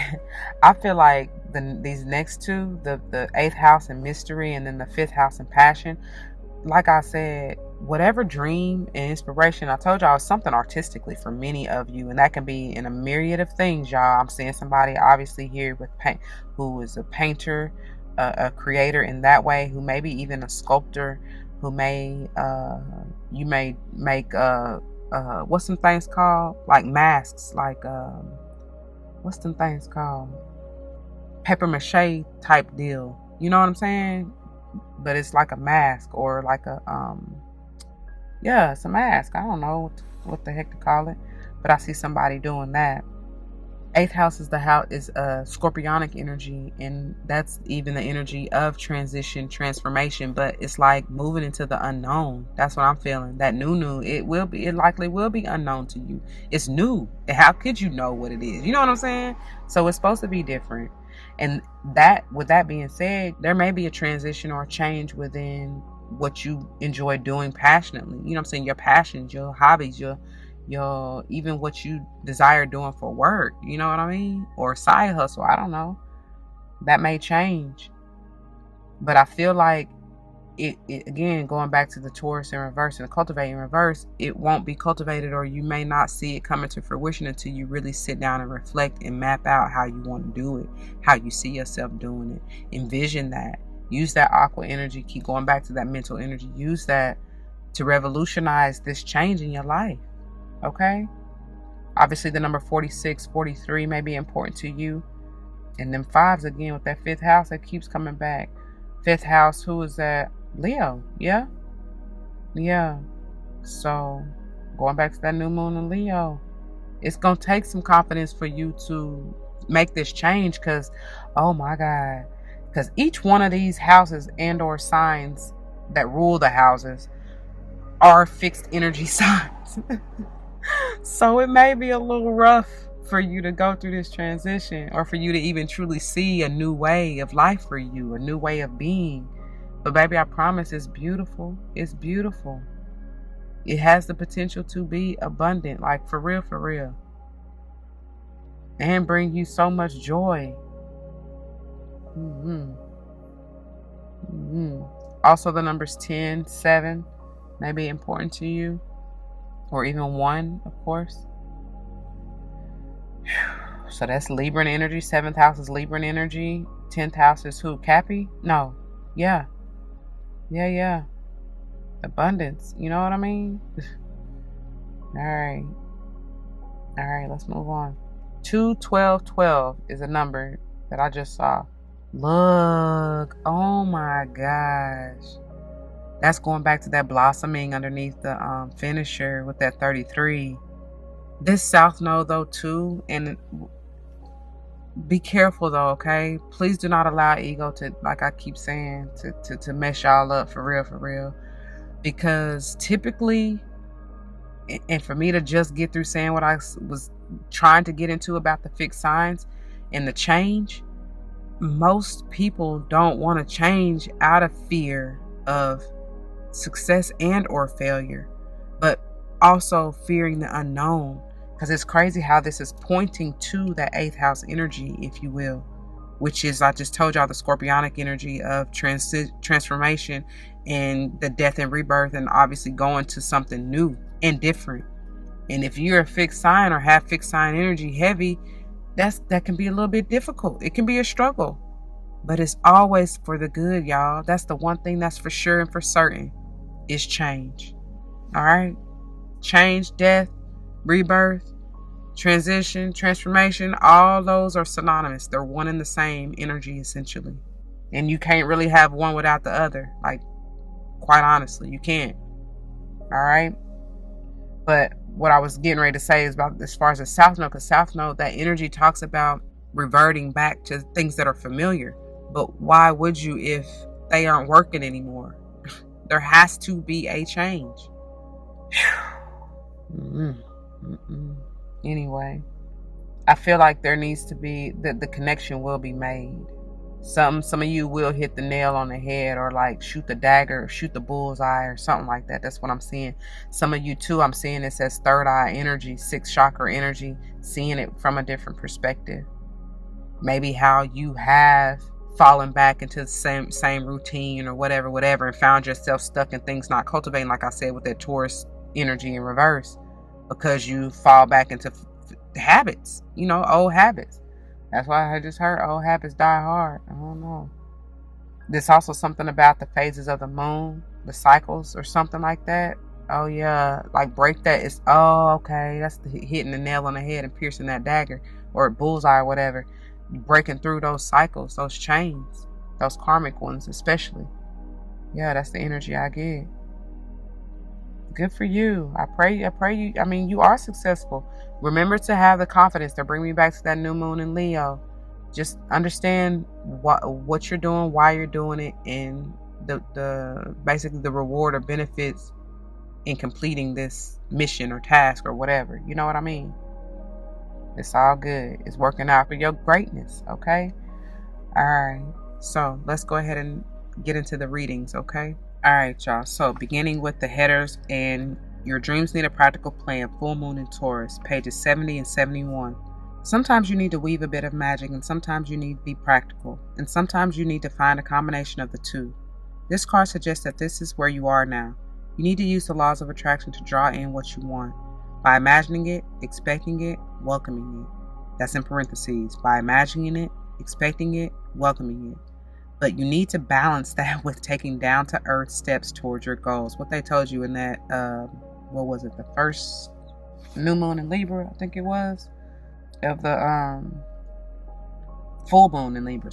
these next two, the 8th house in mystery and then the 5th house in passion, like I said, whatever dream and inspiration, I told y'all, it's something artistically for many of you, and that can be in a myriad of things, y'all. I'm seeing somebody obviously here with paint, who is a painter, a creator in that way, who may be even a sculptor, who may you may make what's some things called, like masks, like what's them things called, paper mache type deal, you know what I'm saying? But it's like a mask, or like a yeah, it's a mask. I don't know what the heck to call it, but I see somebody doing that. 8th house is scorpionic energy, and that's even the energy of transition, transformation, but it's like moving into the unknown. That's what I'm feeling. That new, it likely will be unknown to you. It's new. How could you know what it is? You know what I'm saying? So it's supposed to be different. And that, with that being said, there may be a transition or a change within what you enjoy doing passionately. You know what I'm saying? Your passions, your hobbies, your even what you desire doing for work. You know what I mean? Or side hustle. I don't know. That may change. But I feel like it again, going back to the Taurus in reverse and the cultivate in reverse, it won't be cultivated, or you may not see it coming to fruition until you really sit down and reflect and map out how you want to do it, how you see yourself doing it. Envision that. Use that aqua energy. Keep going back to that mental energy. Use that to revolutionize this change in your life. Okay? Obviously, the number 46, 43 may be important to you. And then 5s again with that 5th house that keeps coming back. 5th house, who is that? Leo. Yeah. So going back to that new moon in Leo, it's going to take some confidence for you to make this change, because, oh my God, because each one of these houses and or signs that rule the houses are fixed energy signs. So it may be a little rough for you to go through this transition, or for you to even truly see a new way of life for you, a new way of being. But baby, I promise, it's beautiful. It's beautiful. It has the potential to be abundant, like for real. And bring you so much joy. Also, the numbers 10, 7 may be important to you, or even 1, of course. So that's Libran energy. 7th house is Libran energy. 10th house is who? Cappy? No. Yeah. Abundance. You know what I mean? All right, let's move on. 21212 is a number that I just saw. Look. Oh my gosh. That's going back to that blossoming underneath the finisher with that 33. This South Node though too, and be careful though, okay? Please do not allow ego to, like I keep saying, to mess y'all up for real. Because typically And for me to just get through saying what I was trying to get into about the fixed signs and the change, most people don't want to change out of fear of success and or failure, but also fearing the unknown. Because it's crazy how this is pointing to that 8th house energy, if you will, which is, I just told y'all, the scorpionic energy of transformation and the death and rebirth, and obviously going to something new and different. And if you're a fixed sign or have fixed sign energy heavy, that can be a little bit difficult. It can be a struggle, but it's always for the good, y'all. That's the one thing that's for sure and for certain, is change. All right? Change, death, rebirth, transition, transformation, all those are synonymous. They're one and the same energy, essentially. And you can't really have one without the other. Like, quite honestly, you can't. All right? But what I was getting ready to say is about as far as the South Node, because South Node, that energy talks about reverting back to things that are familiar. But why would you if they aren't working anymore? There has to be a change. Anyway, I feel like there needs to be, the connection will be made. Some of you will hit the nail on the head, or like shoot the dagger, or shoot the bullseye, or something like that. That's what I'm seeing. Some of you too, I'm seeing this as third eye energy, 6th chakra energy, seeing it from a different perspective. Maybe how you have fallen back into the same routine or whatever, and found yourself stuck in things not cultivating, like I said, with that Taurus energy in reverse, because you fall back into habits, old habits. That's why I just heard old habits die hard. I don't know. There's also something about the phases of the moon, the cycles or something like that. Oh yeah, like break that. It's, oh, okay, that's hitting the nail on the head and piercing that dagger or bullseye or whatever. Breaking through those cycles, those chains, those karmic ones especially. Yeah, that's the energy I get. Good for you. I pray you, you are successful. Remember to have the confidence to bring me back to that new moon in Leo. Just understand what you're doing, why you're doing it, and the basically the reward or benefits in completing this mission or task or whatever. You know what I mean? It's all good. It's working out for your greatness, okay? All right. So let's go ahead and get into the readings, okay? All right, y'all. So beginning with the headers and Your Dreams Need a Practical Plan, Full Moon in Taurus, pages 70 and 71. Sometimes you need to weave a bit of magic, and sometimes you need to be practical, and sometimes you need to find a combination of the two. This card suggests that this is where you are now. You need to use the laws of attraction to draw in what you want. By imagining it, expecting it, welcoming it. That's in parentheses. By imagining it, expecting it, welcoming it. But you need to balance that with taking down-to-earth steps towards your goals. What they told you in that, what was it, the first new moon in Libra, I think it was, of the full moon in Libra,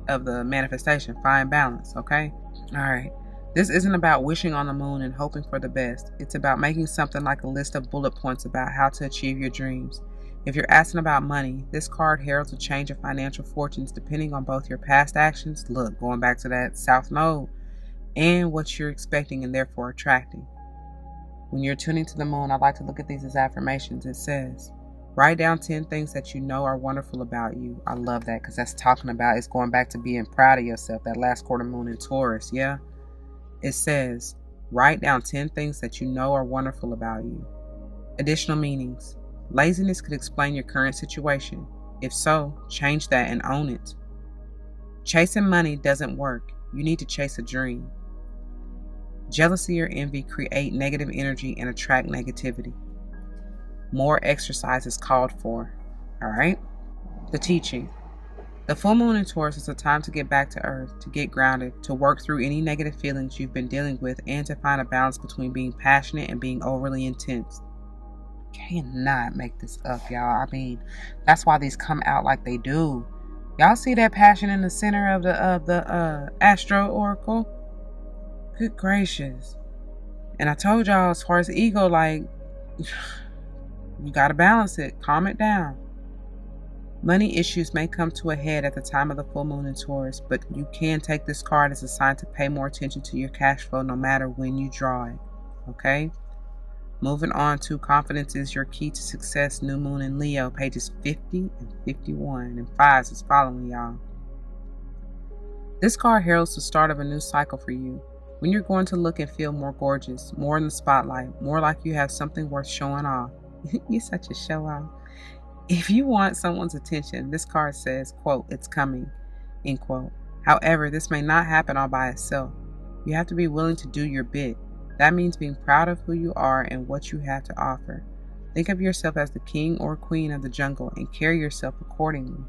of the manifestation. Find balance, okay? All right. This isn't about wishing on the moon and hoping for the best. It's about making something like a list of bullet points about how to achieve your dreams. If you're asking about money, this card heralds a change of financial fortunes depending on both your past actions, look, going back to that South Node, and what you're expecting and therefore attracting. When you're tuning to the moon, I like to look at these as affirmations. It says, write down 10 things that you know are wonderful about you. I love that because that's talking about, it's going back to being proud of yourself, that last quarter moon in Taurus, yeah? It says, write down 10 things that you know are wonderful about you. Additional meanings. Laziness could explain your current situation. If so, change that and own it. Chasing money doesn't work. You need to chase a dream. Jealousy or envy create negative energy and attract negativity. More exercise is called for. All right? The teaching. The full moon in Taurus is a time to get back to earth, to get grounded, to work through any negative feelings you've been dealing with, and to find a balance between being passionate and being overly intense. Cannot make this up, y'all. That's why these come out like they do. Y'all see that passion in the center of the Astro Oracle? Good gracious. And I told y'all, as far as ego, like, you gotta balance it. Calm it down. Money issues may come to a head at the time of the full moon in Taurus, but you can take this card as a sign to pay more attention to your cash flow no matter when you draw it. Okay? Moving on to Confidence is Your Key to Success, New Moon in Leo, pages 50 and 51, and 5 is following, y'all. This card heralds the start of a new cycle for you, when you're going to look and feel more gorgeous, more in the spotlight, more like you have something worth showing off. You're such a show off. If you want someone's attention, this card says, quote, "It's coming," end quote. However, this may not happen all by itself. You have to be willing to do your bit. That means being proud of who you are and what you have to offer. Think of yourself as the king or queen of the jungle and carry yourself accordingly.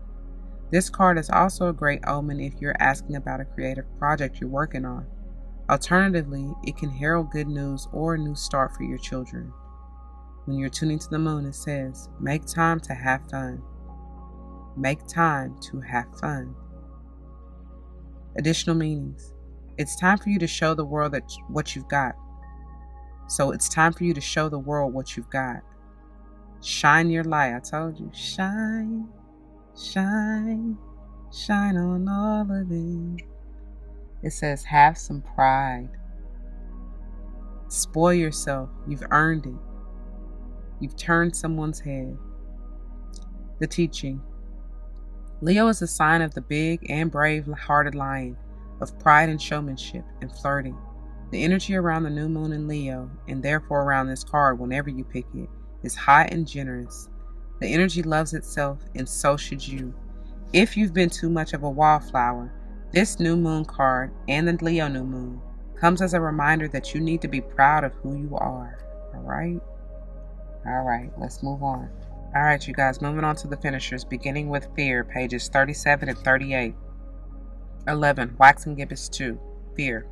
This card is also a great omen if you're asking about a creative project you're working on. Alternatively, it can herald good news or a new start for your children. When you're tuning to the moon, it says, make time to have fun. Make time to have fun. Additional meanings. It's time for you to show the world what you've got. So it's time for you to show the world what you've got. Shine your light. I told you, shine, shine, shine on all of it. It says, have some pride. Spoil yourself. You've earned it. You've turned someone's head. The teaching. Leo is a sign of the big and brave-hearted lion, of pride and showmanship and flirting. The energy around the new moon in Leo, and therefore around this card whenever you pick it, is high and generous. The energy loves itself, and so should you. If you've been too much of a wallflower, this new moon card and the Leo new moon comes as a reminder that you need to be proud of who you are. All right, let's move on. All right, you guys, moving on to the finishers, beginning with Fear, pages 37 and 38. 11. Wax and Gibbous 2. Fear.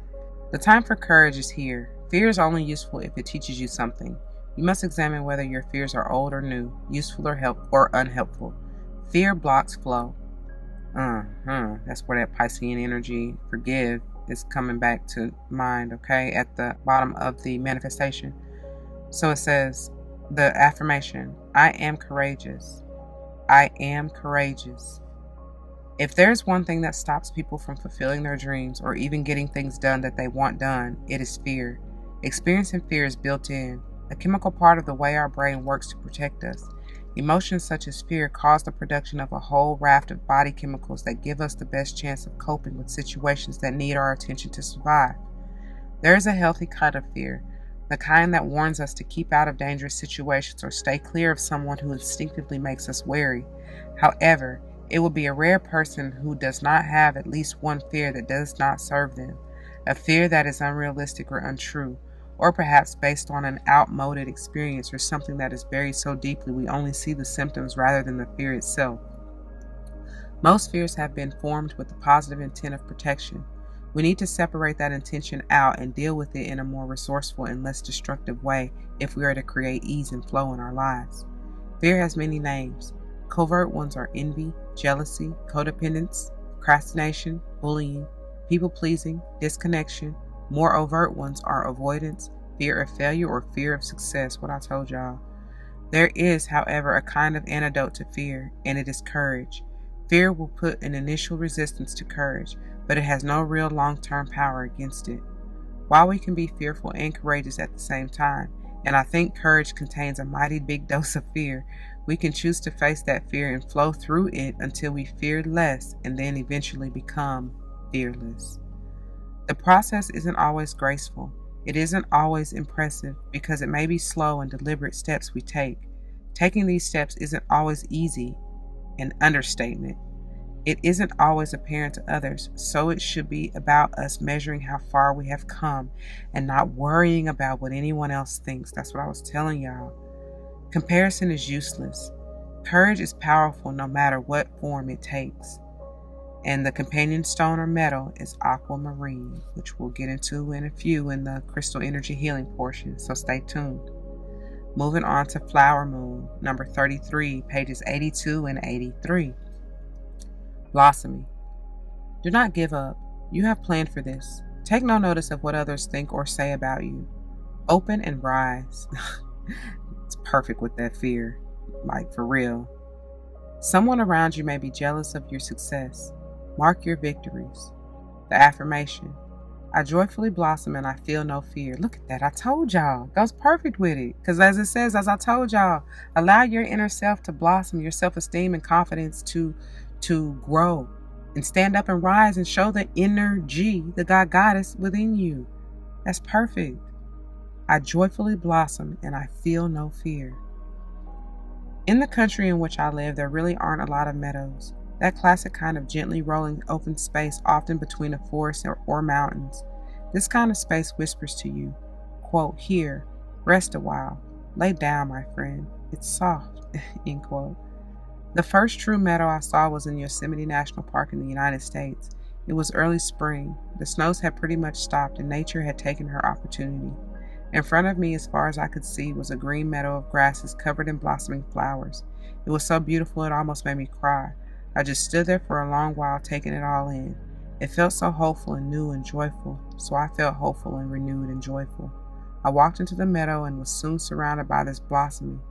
The time for courage is here. Fear is only useful if it teaches you something. You must examine whether your fears are old or new, useful or unhelpful. Fear blocks flow. That's where that Piscean energy, forgive, is coming back to mind, okay, at the bottom of the manifestation. So it says, the affirmation, I am courageous. I am courageous. If there's one thing that stops people from fulfilling their dreams or even getting things done that they want done, it is fear. Experiencing fear is built in, a chemical part of the way our brain works to protect us. Emotions such as fear cause the production of a whole raft of body chemicals that give us the best chance of coping with situations that need our attention to survive. There is a healthy kind of fear, the kind that warns us to keep out of dangerous situations or stay clear of someone who instinctively makes us wary. However, it will be a rare person who does not have at least one fear that does not serve them, a fear that is unrealistic or untrue, or perhaps based on an outmoded experience or something that is buried so deeply we only see the symptoms rather than the fear itself. Most fears have been formed with the positive intent of protection. We need to separate that intention out and deal with it in a more resourceful and less destructive way if we are to create ease and flow in our lives. Fear has many names. Covert ones are envy, jealousy, codependence, procrastination, bullying, people-pleasing, disconnection. More overt ones are avoidance, fear of failure, or fear of success, what I told y'all. There is, however, a kind of antidote to fear, and it is courage. Fear will put an initial resistance to courage, but it has no real long-term power against it. While we can be fearful and courageous at the same time, and I think courage contains a mighty big dose of fear, we can choose to face that fear and flow through it until we fear less and then eventually become fearless. The process isn't always graceful. It isn't always impressive because it may be slow and deliberate steps we take. Taking these steps isn't always easy, an understatement. It isn't always apparent to others, so it should be about us measuring how far we have come and not worrying about what anyone else thinks. That's what I was telling y'all. Comparison is useless. Courage is powerful no matter what form it takes. And the companion stone or metal is aquamarine, which we'll get into in a few in the crystal energy healing portion, so stay tuned. Moving on to Flower Moon, number 33, pages 82 and 83. Blossoming. Do not give up. You have planned for this. Take no notice of what others think or say about you. Open and rise. It's perfect with that fear, like for real. Someone around you may be jealous of your success. Mark your victories. The affirmation. I joyfully blossom and I feel no fear. Look at that. I told y'all. That was perfect with it. Because as it says, as I told y'all, allow your inner self to blossom, your self-esteem and confidence to grow. And stand up and rise and show the energy, the God Goddess within you. That's perfect. I joyfully blossom and I feel no fear. In the country in which I live, there really aren't a lot of meadows. That classic kind of gently rolling open space, often between a forest or mountains. This kind of space whispers to you, quote, here, rest a while, lay down, my friend, it's soft, end quote. The first true meadow I saw was in Yosemite National Park in the United States. It was early spring. The snows had pretty much stopped and nature had taken her opportunity. In front of me, as far as I could see, was a green meadow of grasses covered in blossoming flowers. It was so beautiful it almost made me cry. I just stood there for a long while taking it all in. It felt so hopeful and new and joyful, so I felt hopeful and renewed and joyful. I walked into the meadow and was soon surrounded by this blossoming.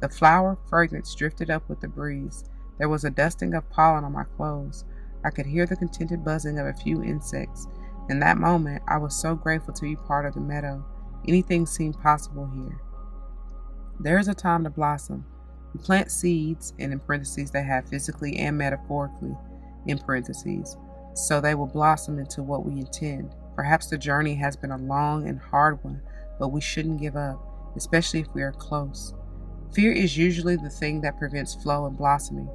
The flower fragrance drifted up with the breeze. There was a dusting of pollen on my clothes. I could hear the contented buzzing of a few insects. In that moment, I was so grateful to be part of the meadow. Anything seemed possible here. There is a time to blossom. We plant seeds, and in parentheses they have physically and metaphorically, in parentheses, so they will blossom into what we intend. Perhaps the journey has been a long and hard one, but we shouldn't give up, especially if we are close. Fear is usually the thing that prevents flow and blossoming.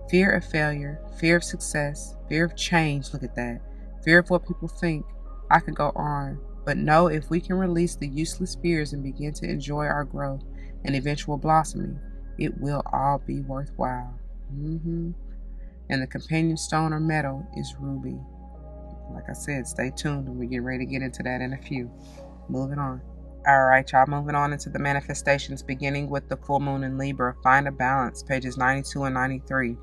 Fear of failure, fear of success, fear of change, look at that, fear of what people think. I could go on, but know if we can release the useless fears and begin to enjoy our growth and eventual blossoming, it will all be worthwhile. And the companion stone or metal is ruby. Like I said, stay tuned and we get ready to get into that in a few. Moving on. All right, y'all, moving on into the manifestations, beginning with the full moon in Libra. Find a balance, pages 92 and 93.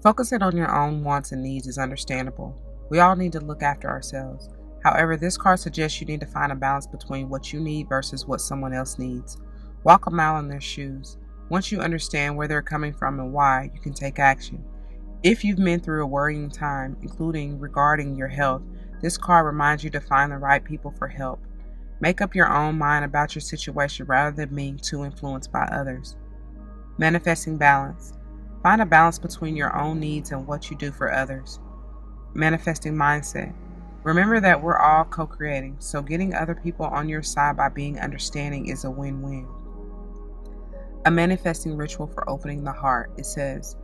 Focusing on your own wants and needs is understandable. We all need to look after ourselves. However, this card suggests you need to find a balance between what you need versus what someone else needs. Walk a mile in their shoes. Once you understand where they're coming from and why, you can take action. If you've been through a worrying time, including regarding your health, this card reminds you to find the right people for help. Make up your own mind about your situation rather than being too influenced by others. Manifesting balance. Find a balance between your own needs and what you do for others. Manifesting mindset. Remember that we're all co-creating, so getting other people on your side by being understanding is a win-win. A manifesting ritual for opening the heart. It says,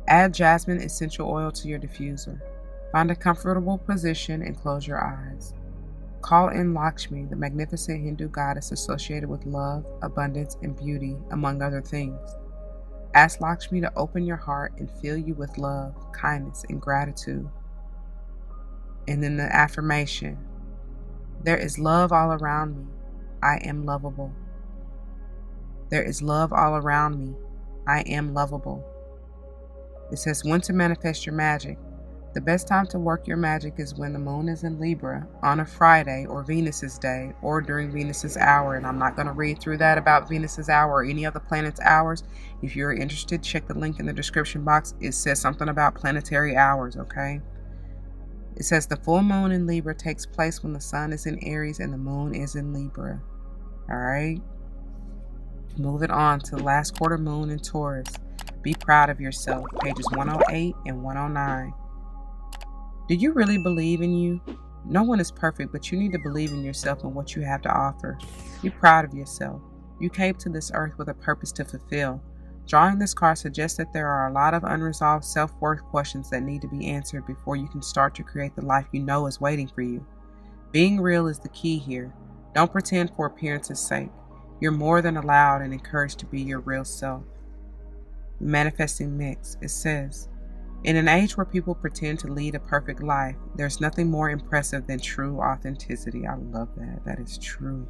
add jasmine essential oil to your diffuser. Find a comfortable position and close your eyes. Call in Lakshmi, the magnificent Hindu goddess associated with love, abundance, and beauty, among other things. Ask Lakshmi to open your heart and fill you with love, kindness, and gratitude. And then the affirmation. There is love all around me. I am lovable. There is love all around me. I am lovable. It says when to manifest your magic. The best time to work your magic is when the moon is in Libra, on a Friday or Venus's day, or during Venus's hour. And I'm not going to read through that about Venus's hour or any of the planet's hours. If you're interested, check the link in the description box. It says something about planetary hours, okay? It says the full moon in Libra takes place when the sun is in Aries and the moon is in Libra. All right? Moving on to the last quarter moon in Taurus. Be proud of yourself. Pages 108 and 109. Do you really believe in you? No one is perfect, but you need to believe in yourself and what you have to offer. Be proud of yourself. You came to this earth with a purpose to fulfill. Drawing this card suggests that there are a lot of unresolved self-worth questions that need to be answered before you can start to create the life you know is waiting for you. Being real is the key here. Don't pretend for appearance's sake. You're more than allowed and encouraged to be your real self. Manifesting mix. It says, in an age where people pretend to lead a perfect life, there's nothing more impressive than true authenticity. I love that. That is true.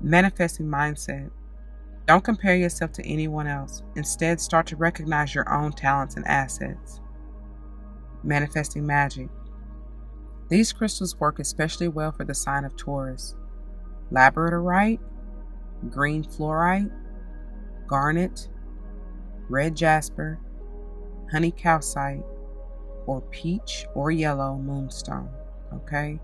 Manifesting mindset. Don't compare yourself to anyone else. Instead, start to recognize your own talents and assets. Manifesting magic. These crystals work especially well for the sign of Taurus. Labradorite, green fluorite, garnet, red jasper, honey calcite, or peach or yellow moonstone. Okay?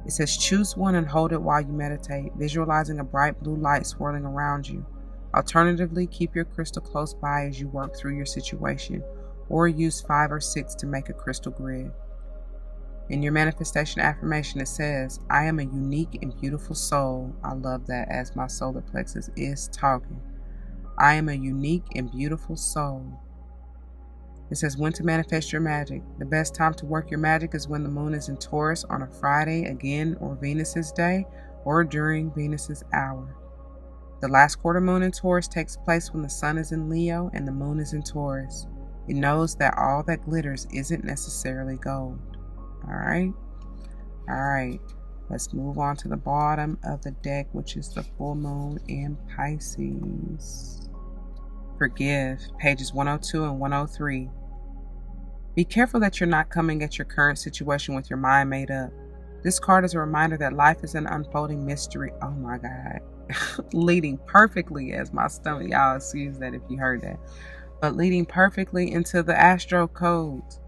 It says choose one and hold it while you meditate, visualizing a bright blue light swirling around you. Alternatively, keep your crystal close by as you work through your situation, or use 5 or 6 to make a crystal grid. In your manifestation affirmation, it says, I am a unique and beautiful soul. I love that as my solar plexus is talking. I am a unique and beautiful soul. It says when to manifest your magic. The best time to work your magic is when the moon is in Taurus on a Friday, again, or Venus's day, or during Venus's hour. The last quarter moon in Taurus takes place when the sun is in Leo and the moon is in Taurus. It knows that all that glitters isn't necessarily gold. All right. Let's move on to the bottom of the deck, which is the full moon in Pisces. Forgive, pages 102 and 103. Be careful that you're not coming at your current situation with your mind made up. This card is a reminder that life is an unfolding mystery. Oh my God. Leading perfectly as my stomach. Y'all excuse that if you heard that. But leading perfectly into the Astro codes.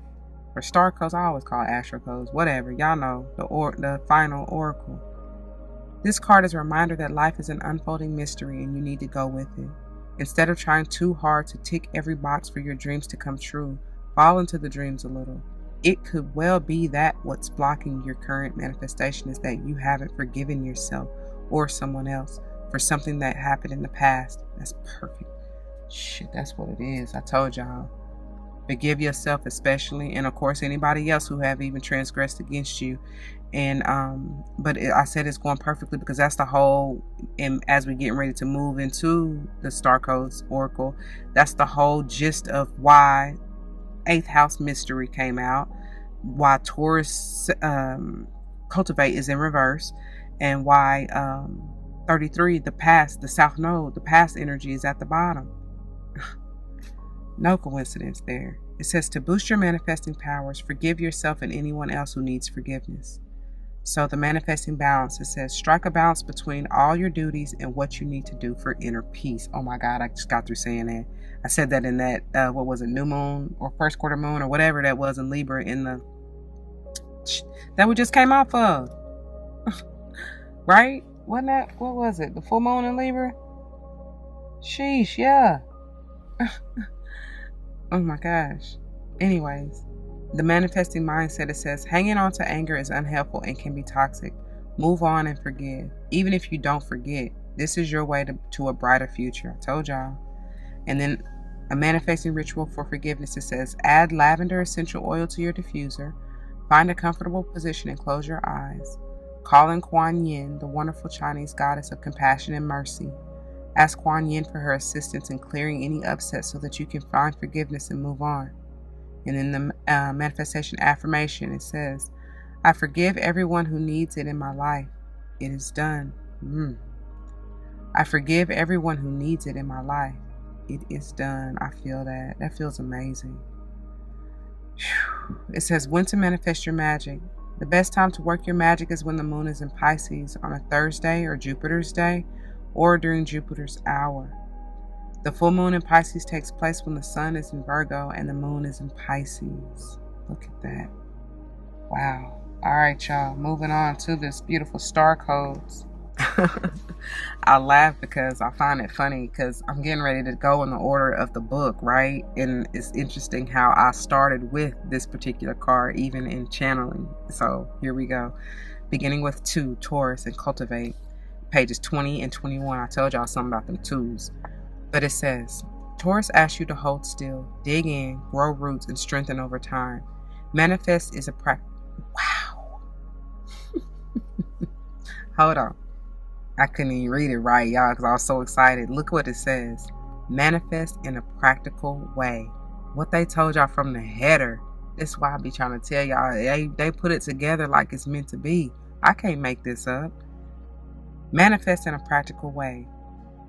Or Starcodes, I always call it Astro codes. Whatever, y'all know, the final oracle. This card is a reminder that life is an unfolding mystery and you need to go with it. Instead of trying too hard to tick every box for your dreams to come true, fall into the dreams a little. It could well be that what's blocking your current manifestation is that you haven't forgiven yourself or someone else for something that happened in the past. That's perfect. Shit, that's what it is. I told y'all. Forgive yourself especially, and of course anybody else who have even transgressed against you. And I said it's going perfectly because that's the whole, and as we're getting ready to move into the Starcodes Oracle, that's the whole gist of why 8th house mystery came out, why Taurus cultivate is in reverse, and why 33, the south node, the past energy is at the bottom. No coincidence there. It says to boost your manifesting powers, forgive yourself and anyone else who needs forgiveness. So the manifesting balance, it says strike a balance between all your duties and what you need to do for inner peace. Oh my God, I just got through saying that. I said that in that, what was it, new moon or first quarter moon or whatever that was in Libra in the, that we just came off of. Right? Wasn't that, what was it? The full moon in Libra? Sheesh, yeah. Oh my gosh. Anyways, the manifesting mindset, it says, hanging on to anger is unhelpful and can be toxic. Move on and forgive. Even if you don't forget, this is your way to a brighter future. I told y'all. And then a manifesting ritual for forgiveness, it says, add lavender essential oil to your diffuser. Find a comfortable position and close your eyes. Call in Kuan Yin, the wonderful Chinese goddess of compassion and mercy. Ask Kuan Yin for her assistance in clearing any upset so that you can find forgiveness and move on. And in the manifestation affirmation, it says, I forgive everyone who needs it in my life. It is done. I forgive everyone who needs it in my life. It is done. I feel that. That feels amazing. It says when to manifest your magic. The best time to work your magic is when the moon is in Pisces on a Thursday or Jupiter's day, or during Jupiter's hour. The full moon in Pisces takes place when the sun is in Virgo and the moon is in Pisces. Look at that. Wow. All right, y'all. Moving on to this beautiful star codes. I laugh because I find it funny because I'm getting ready to go in the order of the book, right? And it's interesting how I started with this particular card, even in channeling. So here we go. Beginning with 2, Taurus and cultivate. Pages 20 and 21. I told y'all something about them 2s. But it says, Taurus asks you to hold still, dig in, grow roots, and strengthen over time. Manifest is a practice. Wow. Hold on. I couldn't even read it right, y'all, because I was so excited. Look what it says. Manifest in a practical way. What they told y'all from the header. This is why I be trying to tell y'all. They put it together like it's meant to be. I can't make this up. Manifest in a practical way.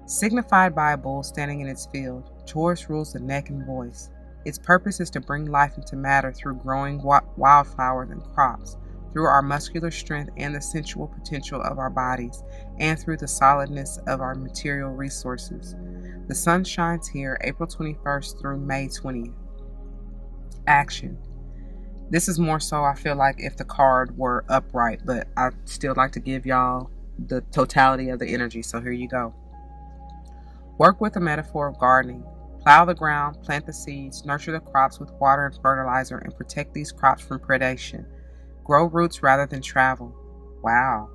Signified by a bull standing in its field, Taurus rules the neck and voice. Its purpose is to bring life into matter through growing wildflowers and crops, through our muscular strength and the sensual potential of our bodies, and through the solidness of our material resources. The sun shines here April 21st through May 20th. Action. This is more so, I feel like, if the card were upright, but I still like to give y'all the totality of the energy. So here you go. Work with a metaphor of gardening. Plow the ground, plant the seeds, nurture the crops with water and fertilizer, and protect these crops from predation. Grow roots rather than travel. Wow.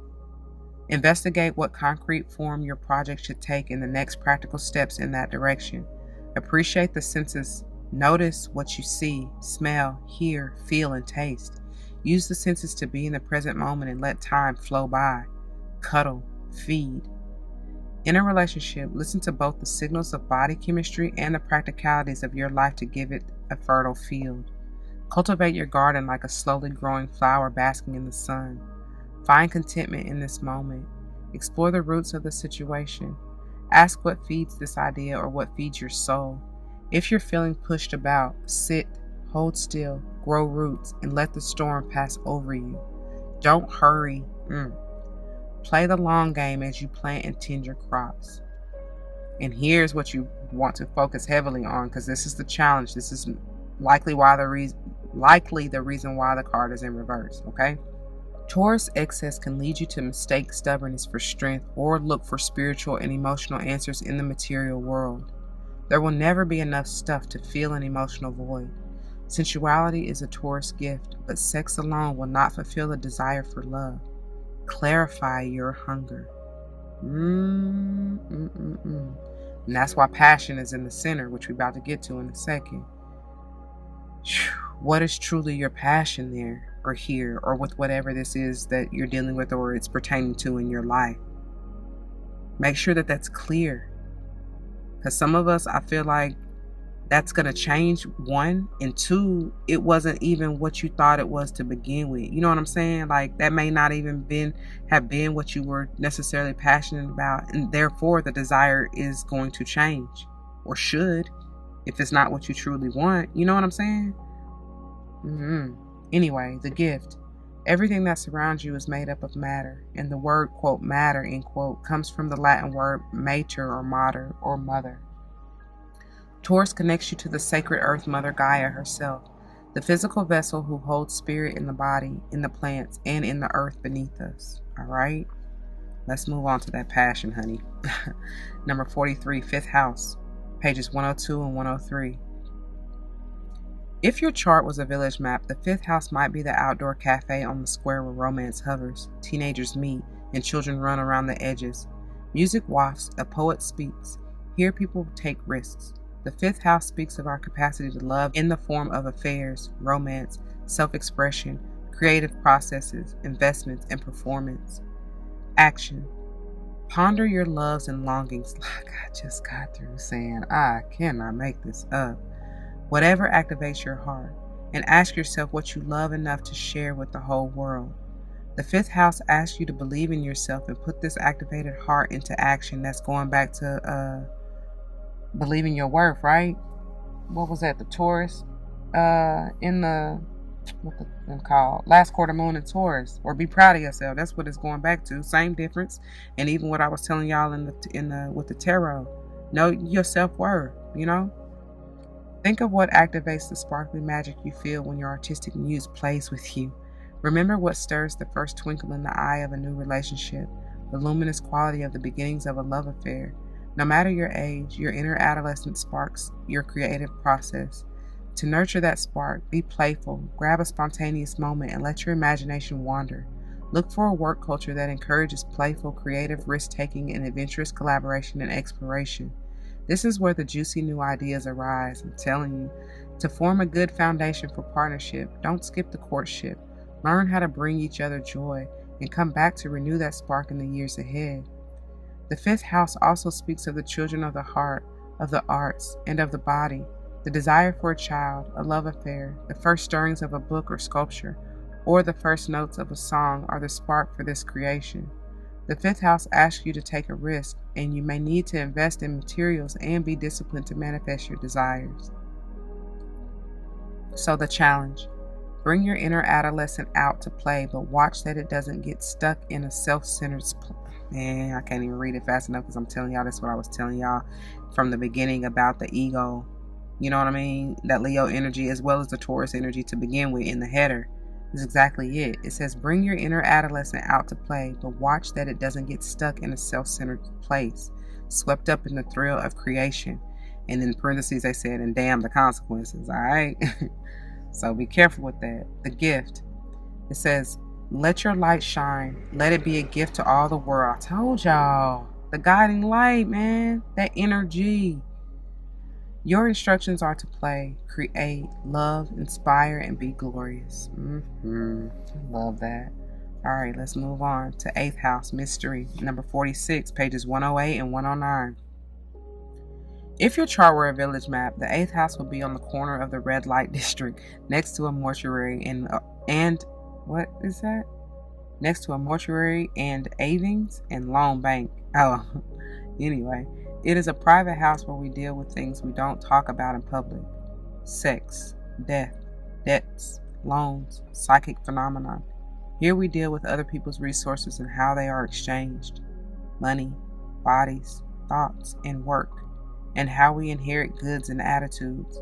Investigate what concrete form your project should take and the next practical steps in that direction. Appreciate the senses. Notice what you see, smell, hear, feel, and taste. Use the senses to be in the present moment and let time flow by. Cuddle, feed. In a relationship, listen to both the signals of body chemistry and the practicalities of your life to give it a fertile field. Cultivate your garden like a slowly growing flower basking in the sun. Find contentment in this moment. Explore the roots of the situation. Ask what feeds this idea or what feeds your soul. If you're feeling pushed about, sit, hold still, grow roots, and let the storm pass over you. Don't hurry. Play the long game as you plant and tend your crops. And here's what you want to focus heavily on, because this is the challenge. This is likely the reason why the card is in reverse, okay? Taurus excess can lead you to mistake stubbornness for strength or look for spiritual and emotional answers in the material world. There will never be enough stuff to fill an emotional void. Sensuality is a Taurus gift, but sex alone will not fulfill the desire for love. Clarify your hunger. And that's why passion is in the center, which we're about to get to in a second. What is truly your passion there, or here, or with whatever this is that you're dealing with or it's pertaining to in your life? Make sure that that's clear. Because some of us, I feel like that's going to change, one, and two, it wasn't even what you thought it was to begin with. You know what I'm saying? Like, that may not even have been what you were necessarily passionate about, and therefore the desire is going to change, or should, if it's not what you truly want. You know what I'm saying? Anyway, the gift. Everything that surrounds you is made up of matter, and the word, quote, matter, end quote, comes from the Latin word mater or mater or mother. Taurus connects you to the sacred earth mother Gaia herself, the physical vessel who holds spirit in the body, in the plants, and in the earth beneath us. All right? Let's move on to that passion, honey. Number 43, fifth house, pages 102 and 103. If your chart was a village map, the fifth house might be the outdoor cafe on the square where romance hovers, teenagers meet, and children run around the edges. Music wafts, a poet speaks. Here people take risks. The fifth house speaks of our capacity to love in the form of affairs, romance, self-expression, creative processes, investments, and performance. Action. Ponder your loves and longings, like I just got through saying. I cannot make this up. Whatever activates your heart, and ask yourself what you love enough to share with the whole world. The fifth house asks you to believe in yourself and put this activated heart into action. That's going back to believing your worth, right? What was that? The Taurus in the called last quarter moon in Taurus, or be proud of yourself. That's what it's going back to. Same difference, and even what I was telling y'all in the with the tarot. Know your self-worth. You know. Think of what activates the sparkly magic you feel when your artistic muse plays with you. Remember what stirs the first twinkle in the eye of a new relationship, the luminous quality of the beginnings of a love affair. No matter your age, your inner adolescent sparks your creative process. To nurture that spark, be playful, grab a spontaneous moment, and let your imagination wander. Look for a work culture that encourages playful, creative, risk-taking, and adventurous collaboration and exploration. This is where the juicy new ideas arise. I'm telling you, to form a good foundation for partnership, don't skip the courtship. Learn how to bring each other joy and come back to renew that spark in the years ahead. The fifth house also speaks of the children of the heart, of the arts, and of the body, the desire for a child, a love affair, the first stirrings of a book or sculpture, or the first notes of a song are the spark for this creation. The fifth house asks you to take a risk, and you may need to invest in materials and be disciplined to manifest your desires. So the challenge. Bring your inner adolescent out to play, but watch that it doesn't get stuck in a self-centered Man, I can't even read it fast enough because I'm telling y'all that's what I was telling y'all from the beginning about the ego You know what I mean? That Leo energy as well as the Taurus energy to begin with in the header is exactly it. It says, bring your inner adolescent out to play, but watch that it doesn't get stuck in a self-centered place, swept up in the thrill of creation. And in parentheses, they said, and damn the consequences, all right? So be careful with that. The gift. It says, let your light shine. Let it be a gift to all the world. I told y'all. The guiding light, man. That energy. Your instructions are to play, create, love, inspire, and be glorious. Love that. All right, let's move on to 8th house, mystery, number 46, pages 108 and 109. If your chart were a village map, the 8th house would be on the corner of the red light district next to a mortuary and what is that? Next to a mortuary and Avings and Long Bank. Oh, anyway. It is a private house where we deal with things we don't talk about in public. Sex, death, debts, loans, psychic phenomena. Here we deal with other people's resources and how they are exchanged. Money, bodies, thoughts, and work, and how we inherit goods and attitudes.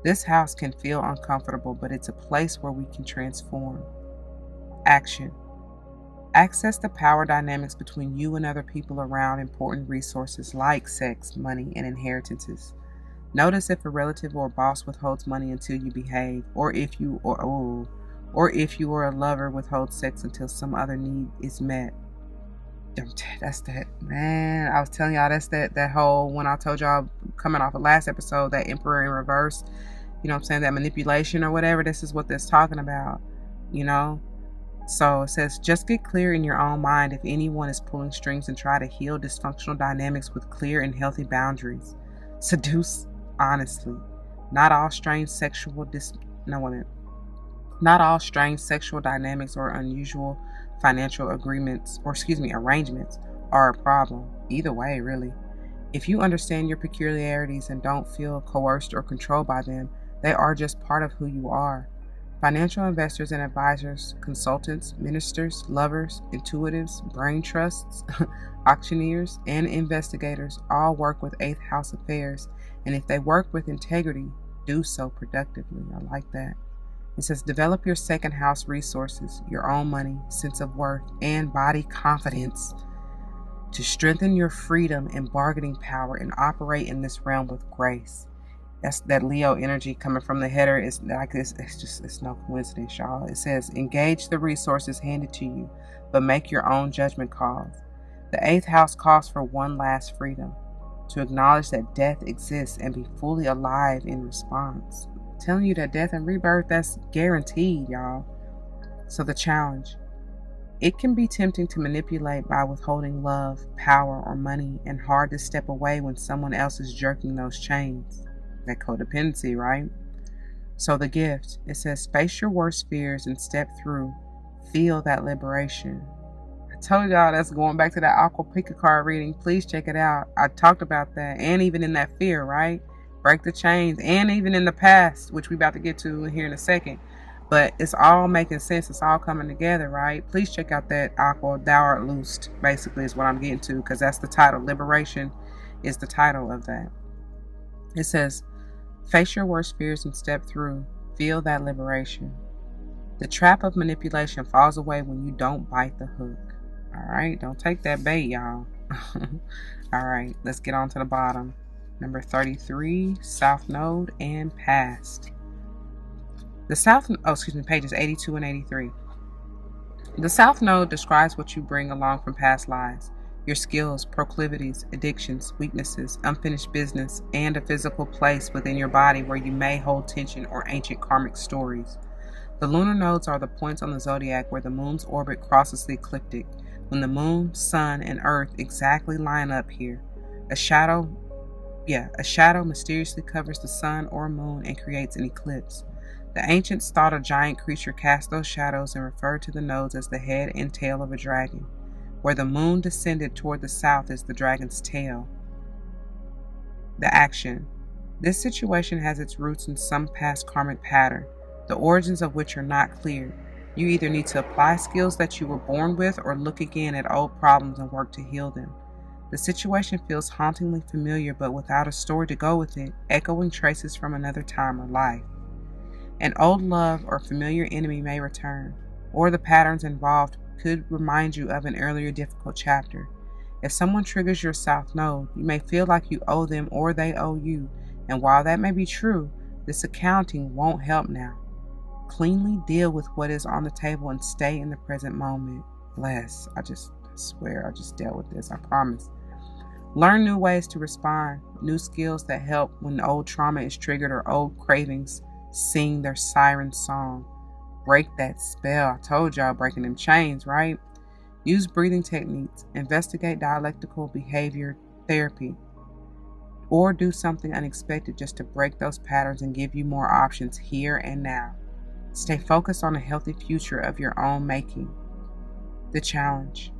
This house can feel uncomfortable, but it's a place where we can transform. Action. Access the power dynamics between you and other people around important resources like sex, money, and inheritances. Notice if a relative or boss withholds money until you behave, or if you or a lover withholds sex until some other need is met. That's that, man. I was telling y'all that's that whole, when I told y'all coming off of last episode, that Emperor in reverse, you know what I'm saying, that manipulation or whatever. This is what that's talking about, you know. So it says, just get clear in your own mind if anyone is pulling strings and try to heal dysfunctional dynamics with clear and healthy boundaries. Seduce honestly. Not all strange sexual dynamics or unusual financial arrangements are a problem. Either way, really. If you understand your peculiarities and don't feel coerced or controlled by them, they are just part of who you are. Financial investors and advisors, consultants, ministers, lovers, intuitives, brain trusts, auctioneers, and investigators all work with 8th house affairs, and if they work with integrity, do so productively. I like that. It says, develop your 2nd house resources, your own money, sense of worth, and body confidence to strengthen your freedom and bargaining power and operate in this realm with grace. That's that Leo energy coming from the header. Is like this. It's no coincidence, y'all. It says, engage the resources handed to you, but make your own judgment calls. The 8th house calls for one last freedom, to acknowledge that death exists and be fully alive in response. I'm telling you that death and rebirth, that's guaranteed, y'all. So the challenge. It can be tempting to manipulate by withholding love, power, or money, and hard to step away when someone else is jerking those chains. That codependency, right? So the gift, it says, face your worst fears and step through. Feel that liberation. I told y'all that's going back to that Aqua Bkgrd reading. Please check it out. I talked about that, and even in that fear, right? Break the chains, and even in the past, which we about to get to here in a second. But it's all making sense. It's all coming together, right? Please check out that Aqua, Thou Art Loosed, basically is what I'm getting to, because that's the title. Liberation is the title of that. It says, face your worst fears and step through. Feel that liberation. The trap of manipulation falls away when you don't bite the hook. All right, don't take that bait, y'all. All right, let's get on to the bottom. Number 33, South Node and Past. Pages 82 and 83. The South Node describes what you bring along from past lives. Your skills, proclivities, addictions, weaknesses, unfinished business, and a physical place within your body where you may hold tension or ancient karmic stories. The lunar nodes are the points on the zodiac where the moon's orbit crosses the ecliptic. When the moon, sun, and earth exactly line up here, a shadow mysteriously covers the sun or moon and creates an eclipse. The ancients thought a giant creature cast those shadows and referred to the nodes as the head and tail of a dragon. Where the moon descended toward the south is the dragon's tail. The action. This situation has its roots in some past karmic pattern, the origins of which are not clear. You either need to apply skills that you were born with or look again at old problems and work to heal them. The situation feels hauntingly familiar, but without a story to go with it, echoing traces from another time or life. An old love or familiar enemy may return, or the patterns involved could remind you of an earlier difficult chapter. If someone triggers your South Node, you may feel like you owe them or they owe you, and while that may be true, this accounting won't help now. Cleanly deal with what is on the table and stay in the present moment. Bless. I swear I just dealt with this, I promise. Learn new ways to respond, new skills that help when old trauma is triggered or old cravings sing their siren song. Break that spell. I told y'all, breaking them chains, right? Use breathing techniques, investigate dialectical behavior therapy, or do something unexpected just to break those patterns and give you more options here and now. Stay focused on a healthy future of your own making. The challenge.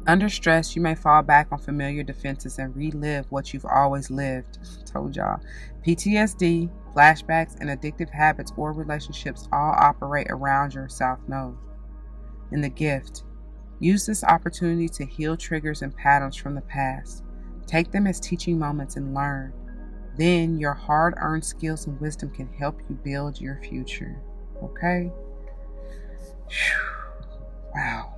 Under stress, you may fall back on familiar defenses and relive what you've always lived. Told y'all. PTSD, flashbacks, and addictive habits or relationships all operate around your South Node. In the gift, use this opportunity to heal triggers and patterns from the past. Take them as teaching moments and learn. Then your hard-earned skills and wisdom can help you build your future. Okay? Wow.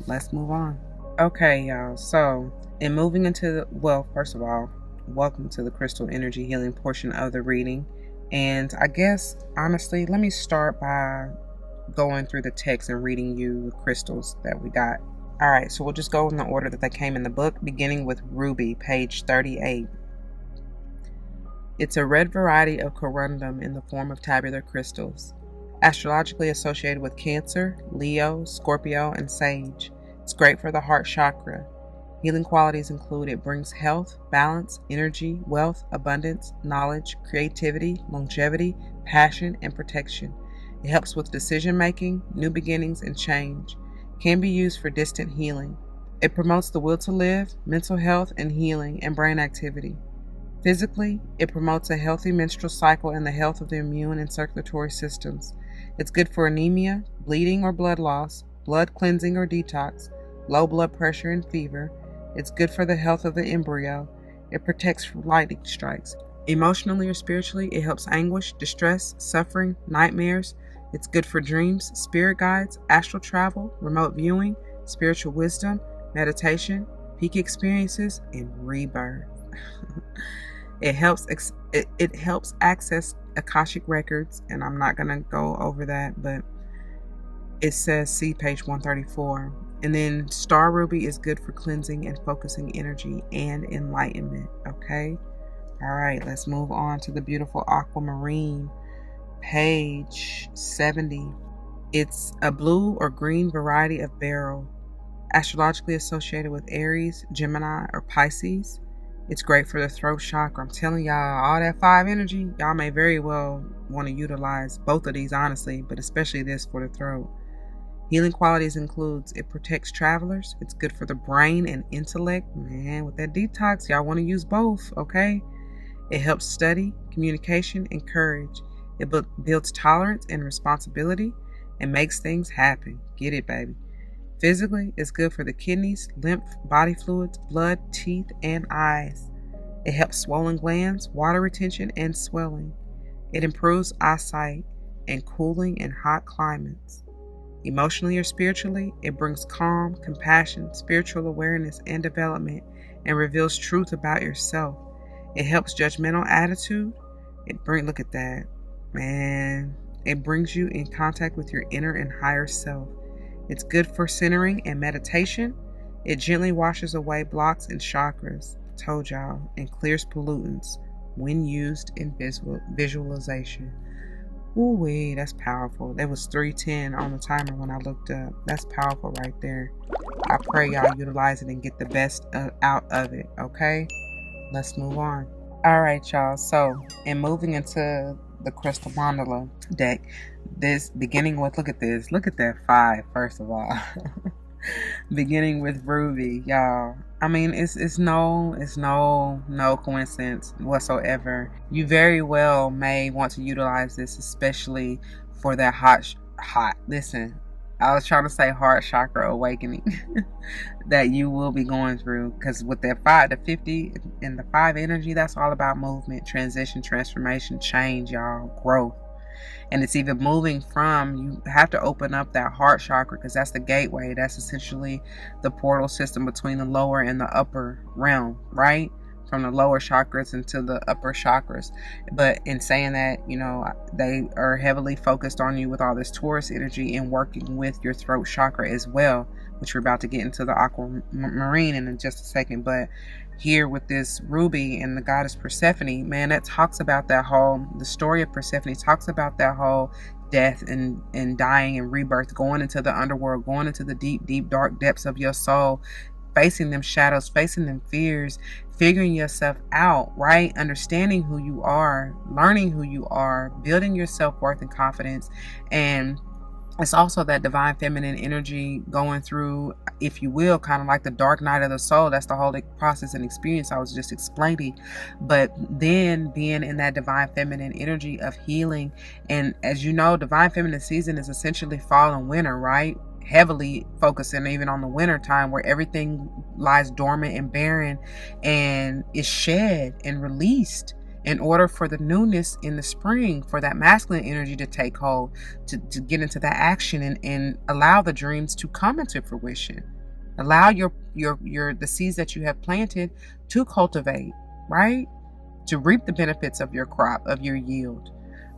Let's move on. Okay, y'all. So, in moving into first of all, welcome to the crystal energy healing portion of the reading. And I guess, honestly, let me start by going through the text and reading you the crystals that we got. All right, so we'll just go in the order that they came in the book, beginning with Ruby, page 38. It's a red variety of corundum in the form of tabular crystals. Astrologically associated with Cancer, Leo, Scorpio, and Sage. It's great for the heart chakra. Healing qualities include it brings health, balance, energy, wealth, abundance, knowledge, creativity, longevity, passion, and protection. It helps with decision making, new beginnings, and change. Can be used for distant healing. It promotes the will to live, mental health and healing, and brain activity. Physically, it promotes a healthy menstrual cycle and the health of the immune and circulatory systems. It's good for anemia, bleeding or blood loss, blood cleansing or detox, low blood pressure and fever. It's good for the health of the embryo. It protects from lightning strikes. Emotionally or spiritually, it helps anguish, distress, suffering, nightmares. It's good for dreams, spirit guides, astral travel, remote viewing, spiritual wisdom, meditation, peak experiences, and rebirth. It helps access Akashic records, and I'm not going to go over that, but it says see page 134. And then Star Ruby is good for cleansing and focusing energy and enlightenment. Okay? All right, let's move on to the beautiful Aquamarine, page 70. It's a blue or green variety of beryl, astrologically associated with Aries, Gemini, or Pisces. It's great for the throat chakra. I'm telling y'all, all that 5 energy, y'all may very well want to utilize both of these, honestly, but especially this for the throat. Healing qualities includes it protects travelers. It's good for the brain and intellect. Man, with that detox, y'all want to use both, okay? It helps study, communication, and courage. It builds tolerance and responsibility and makes things happen. Get it, baby. Physically, it's good for the kidneys, lymph, body fluids, blood, teeth, and eyes. It helps swollen glands, water retention, and swelling. It improves eyesight and cooling in hot climates. Emotionally or spiritually, it brings calm, compassion, spiritual awareness, and development, and reveals truth about yourself. It helps judgmental attitude. Look at that, man. It brings you in contact with your inner and higher self. It's good for centering and meditation. It gently washes away blocks and chakras, told y'all, and clears pollutants when used in visualization. Ooh-wee, that's powerful. That was 310 on the timer when I looked up. That's powerful right there. I pray y'all utilize it and get the best out of it, okay? Let's move on. All right, y'all. So, in moving into the Crystal Mandala deck, this beginning with, look at this. Look at that 5, first of all. Beginning with Ruby, y'all. I mean, it's no coincidence whatsoever. You very well may want to utilize this, especially for that hot. Listen, I was trying to say heart chakra awakening that you will be going through, because with that 5 to 50 and the 5 energy, that's all about movement, transition, transformation, change, y'all, growth. And it's even moving from, you have to open up that heart chakra, because that's the gateway. That's essentially the portal system between the lower and the upper realm, right? From the lower chakras into the upper chakras. But in saying that, they are heavily focused on you with all this Taurus energy and working with your throat chakra as well, which we're about to get into the aquamarine in just a second. But here with this ruby and the goddess Persephone, man, that talks about the story of Persephone talks about that whole death and dying and rebirth, going into the underworld, going into the deep, deep, dark depths of your soul, facing them shadows, facing them fears, figuring yourself out, right? Understanding who you are, learning who you are, building your self-worth and confidence. And it's also that divine feminine energy going through, if you will, kind of like the dark night of the soul. That's the whole process and experience I was just explaining. But then being in that divine feminine energy of healing. And as you know, divine feminine season is essentially fall and winter, right? Heavily focusing even on the winter time, where everything lies dormant and barren and is shed and released in order for the newness in the spring, for that masculine energy to take hold, to get into that action and allow the dreams to come into fruition. Allow the seeds that you have planted to cultivate, right? To reap the benefits of your crop, of your yield.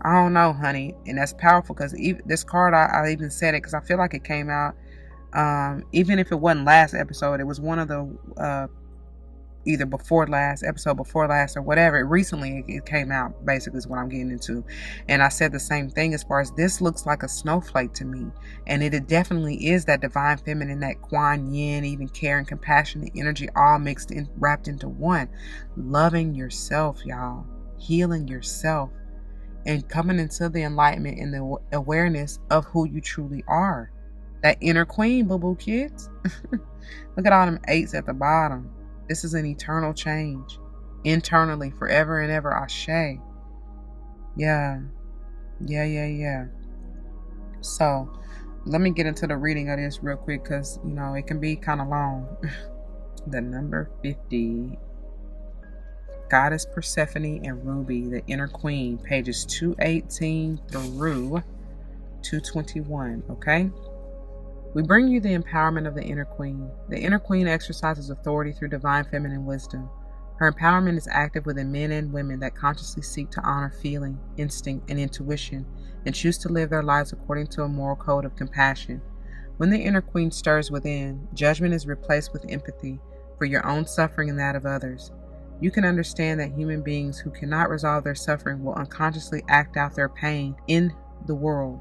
I don't know, honey. And that's powerful, because this card, I even said it because I feel like it came out, even if it wasn't last episode, it was one of the either before last or whatever. Recently it came out, basically, is what I'm getting into. And I said the same thing as far as this looks like a snowflake to me. And it definitely is that divine feminine, that Kuan Yin, even care and compassion, the energy all mixed in, wrapped into one. Loving yourself, y'all. Healing yourself. And coming into the enlightenment and the awareness of who you truly are. That inner queen, boo-boo kids. Look at all them 8s at the bottom. This is an eternal change. Internally, forever and ever, Ashe. Yeah. So, let me get into the reading of this real quick, because, it can be kind of long. The number 50. Goddess Persephone and Ruby, the Inner Queen, pages 218 through 221, okay? We bring you the empowerment of the Inner Queen. The Inner Queen exercises authority through divine feminine wisdom. Her empowerment is active within men and women that consciously seek to honor feeling, instinct, and intuition, and choose to live their lives according to a moral code of compassion. When the Inner Queen stirs within, judgment is replaced with empathy for your own suffering and that of others. You can understand that human beings who cannot resolve their suffering will unconsciously act out their pain in the world.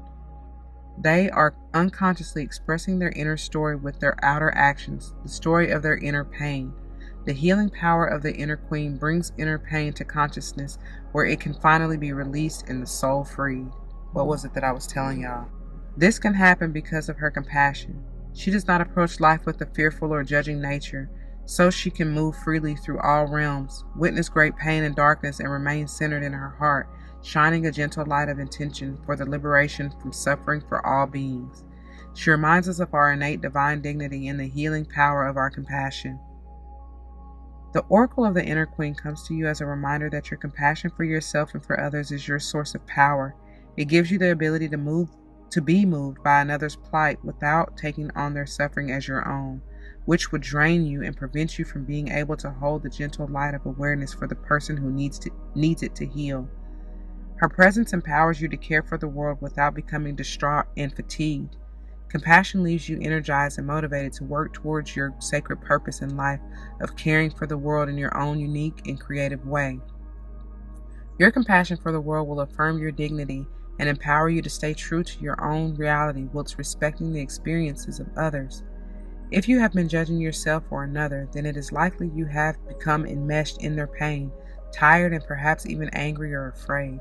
They are unconsciously expressing their inner story with their outer actions, the story of their inner pain. The healing power of the Inner Queen brings inner pain to consciousness, where it can finally be released and the soul freed. What was it that I was telling y'all? This can happen because of her compassion. She does not approach life with a fearful or judging nature, so she can move freely through all realms, witness great pain and darkness, and remain centered in her heart, shining a gentle light of intention for the liberation from suffering for all beings. She reminds us of our innate divine dignity and the healing power of our compassion. The Oracle of the Inner Queen comes to you as a reminder that your compassion for yourself and for others is your source of power. It gives you the ability to be moved by another's plight without taking on their suffering as your own, which would drain you and prevent you from being able to hold the gentle light of awareness for the person who needs it to heal. Her presence empowers you to care for the world without becoming distraught and fatigued. Compassion leaves you energized and motivated to work towards your sacred purpose in life of caring for the world in your own unique and creative way. Your compassion for the world will affirm your dignity and empower you to stay true to your own reality whilst respecting the experiences of others. If you have been judging yourself or another, then it is likely you have become enmeshed in their pain, tired and perhaps even angry or afraid.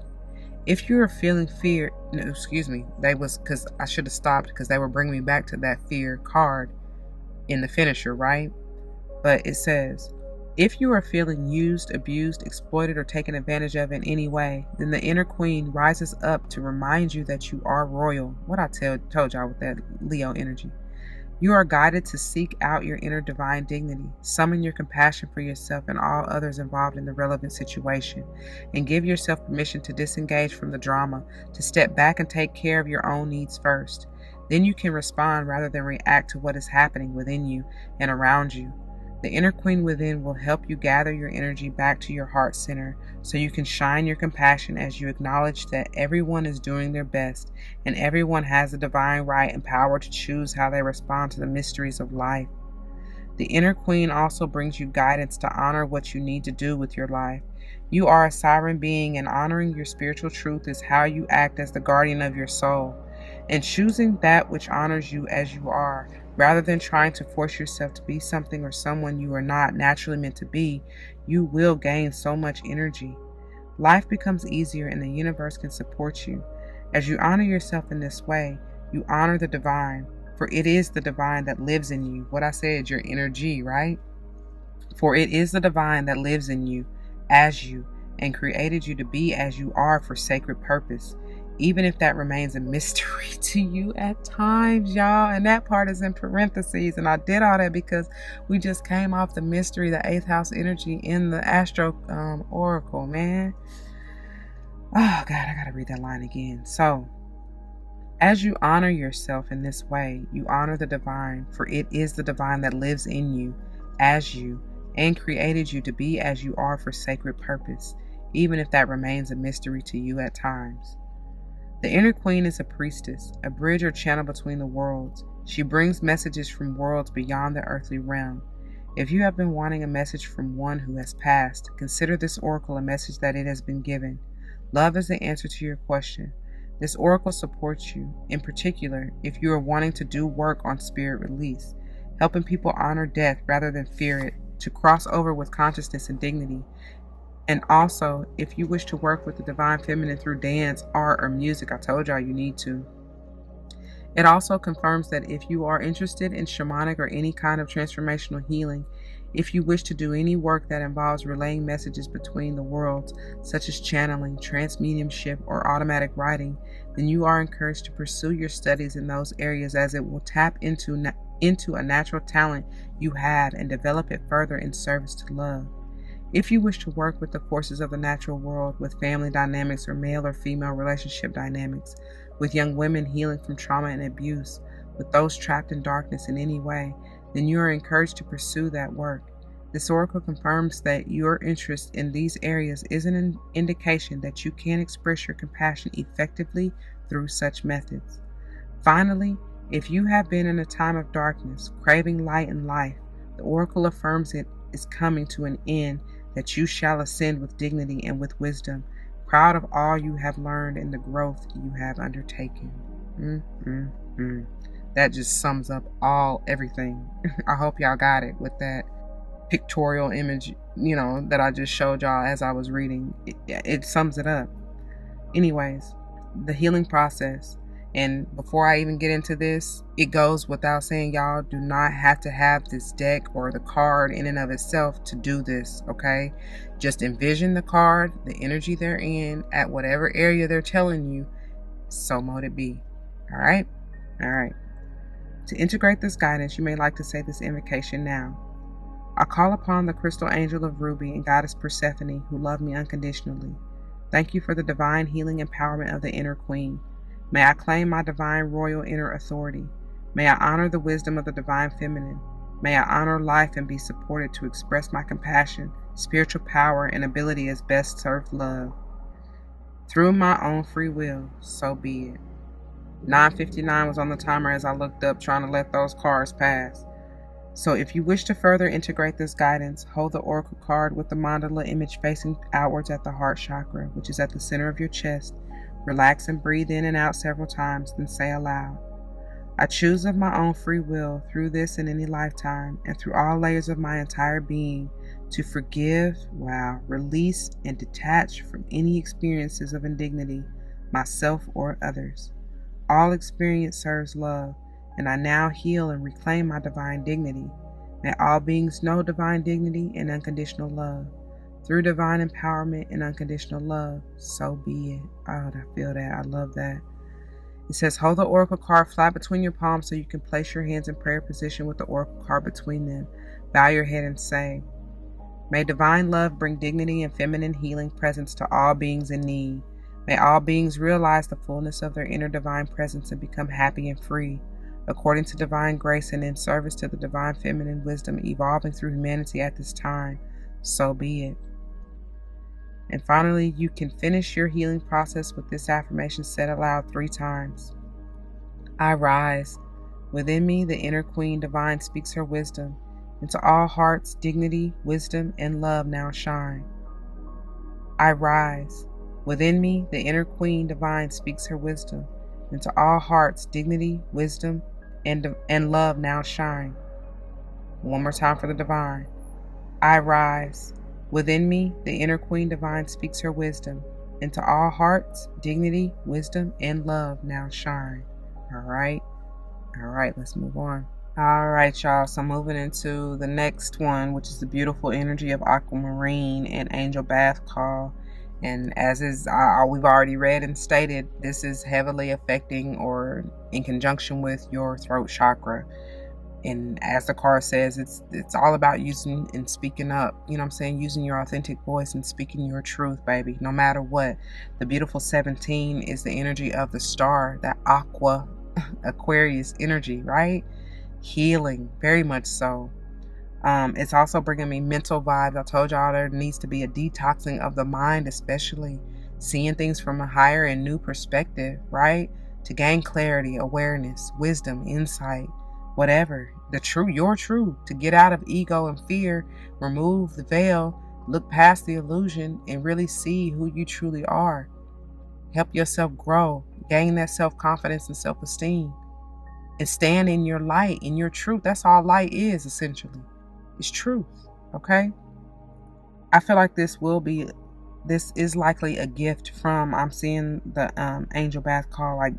If you are feeling fear, because I should have stopped because they were bringing me back to that fear card in the finisher, right? But it says, If you are feeling used, abused, exploited, or taken advantage of in any way, then the inner queen rises up to remind you that you are royal. What I told y'all with that Leo energy. You are guided to seek out your inner divine dignity, summon your compassion for yourself and all others involved in the relevant situation, and give yourself permission to disengage from the drama, to step back and take care of your own needs first. Then you can respond rather than react to what is happening within you and around you. The inner queen within will help you gather your energy back to your heart center so you can shine your compassion as you acknowledge that everyone is doing their best and everyone has the divine right and power to choose how they respond to the mysteries of life. The inner queen also brings you guidance to honor what you need to do with your life. You are a sovereign being, and honoring your spiritual truth is how you act as the guardian of your soul, and choosing that which honors you as you are, rather than trying to force yourself to be something or someone you are not naturally meant to be, you will gain so much energy. Life becomes easier and the universe can support you. As you honor yourself in this way, you honor the divine, for it is the divine that lives in you. What I said, your energy, right? For it is the divine that lives in you, as you, and created you to be as you are for sacred purpose, even if that remains a mystery to you at times, y'all. And that part is in parentheses. And I did all that because we just came off the mystery, the 8th house energy in the Astro Oracle, man. Oh, God, I got to read that line again. So, as you honor yourself in this way, you honor the divine, for it is the divine that lives in you, as you, and created you to be as you are for sacred purpose, even if that remains a mystery to you at times. The inner queen is a priestess, a bridge or channel between the worlds. She brings messages from worlds beyond the earthly realm. If you have been wanting a message from one who has passed, consider this oracle a message that it has been given. Love is the answer to your question. This oracle supports you, in particular, if you are wanting to do work on spirit release, helping people honor death rather than fear it, to cross over with consciousness and dignity. And also, if you wish to work with the divine feminine through dance, art, or music, I told y'all you need to. It also confirms that if you are interested in shamanic or any kind of transformational healing, if you wish to do any work that involves relaying messages between the worlds, such as channeling, transmediumship, or automatic writing, then you are encouraged to pursue your studies in those areas, as it will tap into a natural talent you have and develop it further in service to love. If you wish to work with the forces of the natural world, with family dynamics or male or female relationship dynamics, with young women healing from trauma and abuse, with those trapped in darkness in any way, then you are encouraged to pursue that work. This oracle confirms that your interest in these areas is an indication that you can express your compassion effectively through such methods. Finally, if you have been in a time of darkness, craving light in life, the oracle affirms it is coming to an end, that you shall ascend with dignity and with wisdom, proud of all you have learned and the growth you have undertaken. That just sums up everything. I hope y'all got it with that pictorial image, that I just showed y'all as I was reading. It sums it up. Anyways, the healing process. And before I even get into this, it goes without saying, y'all do not have to have this deck or the card in and of itself to do this, okay? Just envision the card, the energy they're in, at whatever area they're telling you, so mote it be. All right? All right. To integrate this guidance, you may like to say this invocation now. I call upon the crystal angel of Ruby and goddess Persephone, who love me unconditionally. Thank you for the divine healing empowerment of the inner queen. May I claim my divine royal inner authority. May I honor the wisdom of the divine feminine. May I honor life and be supported to express my compassion, spiritual power, and ability as best serve love. Through my own free will, so be it. 9:59 was on the timer as I looked up, trying to let those cards pass. So if you wish to further integrate this guidance, hold the oracle card with the mandala image facing outwards at the heart chakra, which is at the center of your chest. Relax and breathe in and out several times, then say aloud, I choose of my own free will, through this and any lifetime, and through all layers of my entire being, to forgive, release, and detach from any experiences of indignity, myself or others. All experience serves love, and I now heal and reclaim my divine dignity. May all beings know divine dignity and unconditional love. Through divine empowerment and unconditional love, so be it. Oh, I feel that. I love that. It says, hold the oracle card flat between your palms so you can place your hands in prayer position with the oracle card between them. Bow your head and say, may divine love bring dignity and feminine healing presence to all beings in need. May all beings realize the fullness of their inner divine presence and become happy and free, according to divine grace and in service to the divine feminine wisdom evolving through humanity at this time. So be it. And finally, you can finish your healing process with this affirmation said aloud 3 times. I rise. Within me, the inner queen divine speaks her wisdom. Into all hearts, dignity, wisdom, and love now shine. I rise. Within me, the inner queen divine speaks her wisdom. Into all hearts, dignity, wisdom, and love now shine. One more time for the divine. I rise. Within me, the inner queen divine speaks her wisdom. Into all hearts, dignity, wisdom, and love now shine. All right, let's move on. All right, y'all. So moving into the next one, which is the beautiful energy of aquamarine and angel bath call. And as is we've already read and stated, this is heavily affecting or in conjunction with your throat chakra. And as the card says, it's all about using and speaking up, you know what I'm saying? Using your authentic voice and speaking your truth, baby, no matter what. The beautiful 17 is the energy of the star, that Aquarius energy, right? Healing, very much so. It's also bringing me mental vibes. I told y'all there needs to be a detoxing of the mind, especially seeing things from a higher and new perspective, right? To gain clarity, awareness, wisdom, insight, whatever, your truth, to get out of ego and fear, remove the veil, look past the illusion, and really see who you truly are. Help yourself grow, gain that self-confidence and self-esteem, and stand in your light, in your truth. That's all light is, essentially. It's truth, okay? I feel like this is likely a gift from, I'm seeing the angel bath call, like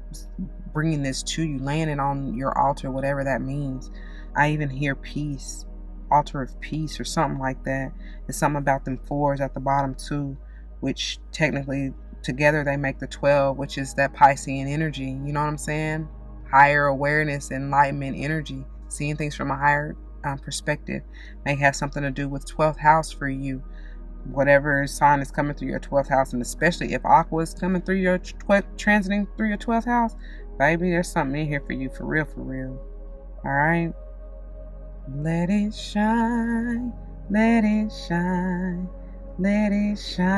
bringing this to you, laying it on your altar, whatever that means. I even hear peace, altar of peace or something like that. It's something about them 4s at the bottom too, which technically together they make the 12, which is that Piscean energy. You know what I'm saying? Higher awareness, enlightenment energy, seeing things from a higher perspective. May have something to do with 12th house for you. Whatever sign is coming through your 12th house, and especially if Aqua is coming through your transiting through your 12th house, baby, there's something in here for you, for real. All right. Let it shine, let it shine, let it shine.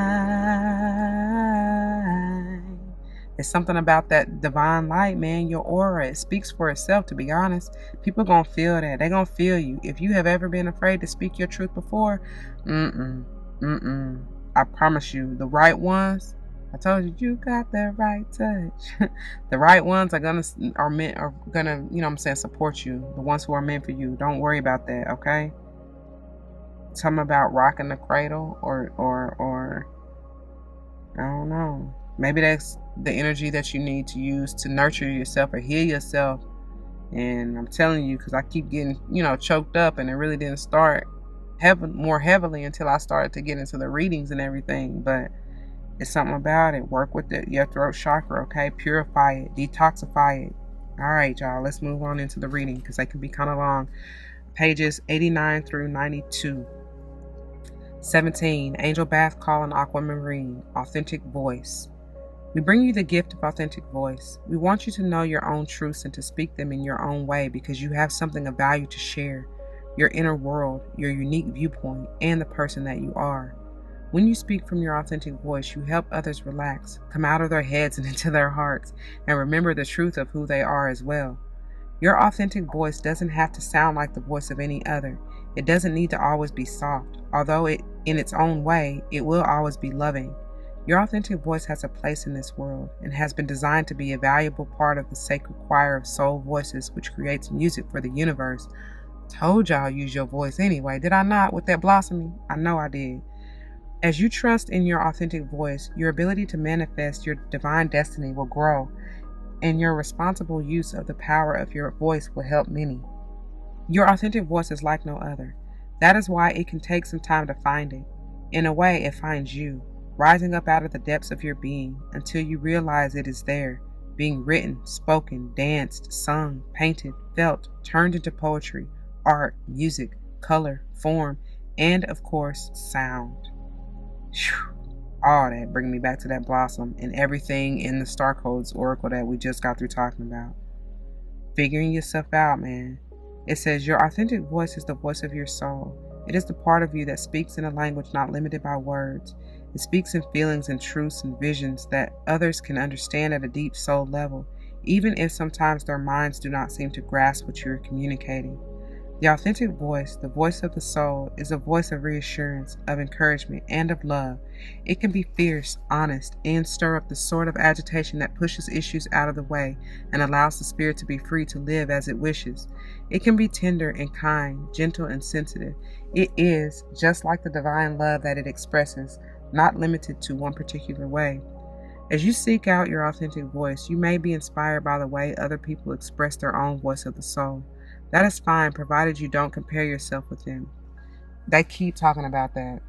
It's something about that divine light, man. Your aura, it speaks for itself, to be honest. People gonna feel that. They gonna feel you. If you have ever been afraid to speak your truth before, I promise you, the right ones, I told you, you got the right touch. The right ones are gonna, you know what I'm saying, support you. The ones who are meant for you. Don't worry about that, okay? Something about rocking the cradle or I don't know. Maybe that's the energy that you need to use to nurture yourself or heal yourself. And I'm telling you, because I keep getting, choked up, and it really didn't start more heavily until I started to get into the readings and everything. But it's something about it. Work with your throat chakra, okay? Purify it, detoxify it. All right, y'all, let's move on into the reading because they can be kind of long. Pages 89 through 92. 17, Angel Bath Call and Aquamarine, Authentic Voice. We bring you the gift of authentic voice. We want you to know your own truths and to speak them in your own way because you have something of value to share, your inner world, your unique viewpoint, and the person that you are. When you speak from your authentic voice, you help others relax, come out of their heads and into their hearts, and remember the truth of who they are as well. Your authentic voice doesn't have to sound like the voice of any other. It doesn't need to always be soft, although in its own way, it will always be loving. Your authentic voice has a place in this world and has been designed to be a valuable part of the sacred choir of soul voices which creates music for the universe. Told y'all use your voice anyway. Did I not with that blossoming? I know I did. As you trust in your authentic voice, your ability to manifest your divine destiny will grow, and your responsible use of the power of your voice will help many. Your authentic voice is like no other. That is why it can take some time to find it. In a way, it finds you, rising up out of the depths of your being until you realize it is there, being written, spoken, danced, sung, painted, felt, turned into poetry, art, music, color, form, and of course, sound. Whew. All that bring me back to that blossom and everything in the Starcodes Oracle that we just got through talking about. Figuring yourself out, man. It says your authentic voice is the voice of your soul. It is the part of you that speaks in a language not limited by words. It speaks in feelings and truths and visions that others can understand at a deep soul level, even if sometimes their minds do not seem to grasp what you are communicating. The authentic voice, the voice of the soul, is a voice of reassurance, of encouragement, and of love. It can be fierce, honest, and stir up the sort of agitation that pushes issues out of the way and allows the spirit to be free to live as it wishes. It can be tender and kind, gentle and sensitive. It is, just like the divine love that it expresses, not limited to one particular way. As you seek out your authentic voice, you may be inspired by the way other people express their own voice of the soul. That is fine, provided you don't compare yourself with them. They keep talking about that.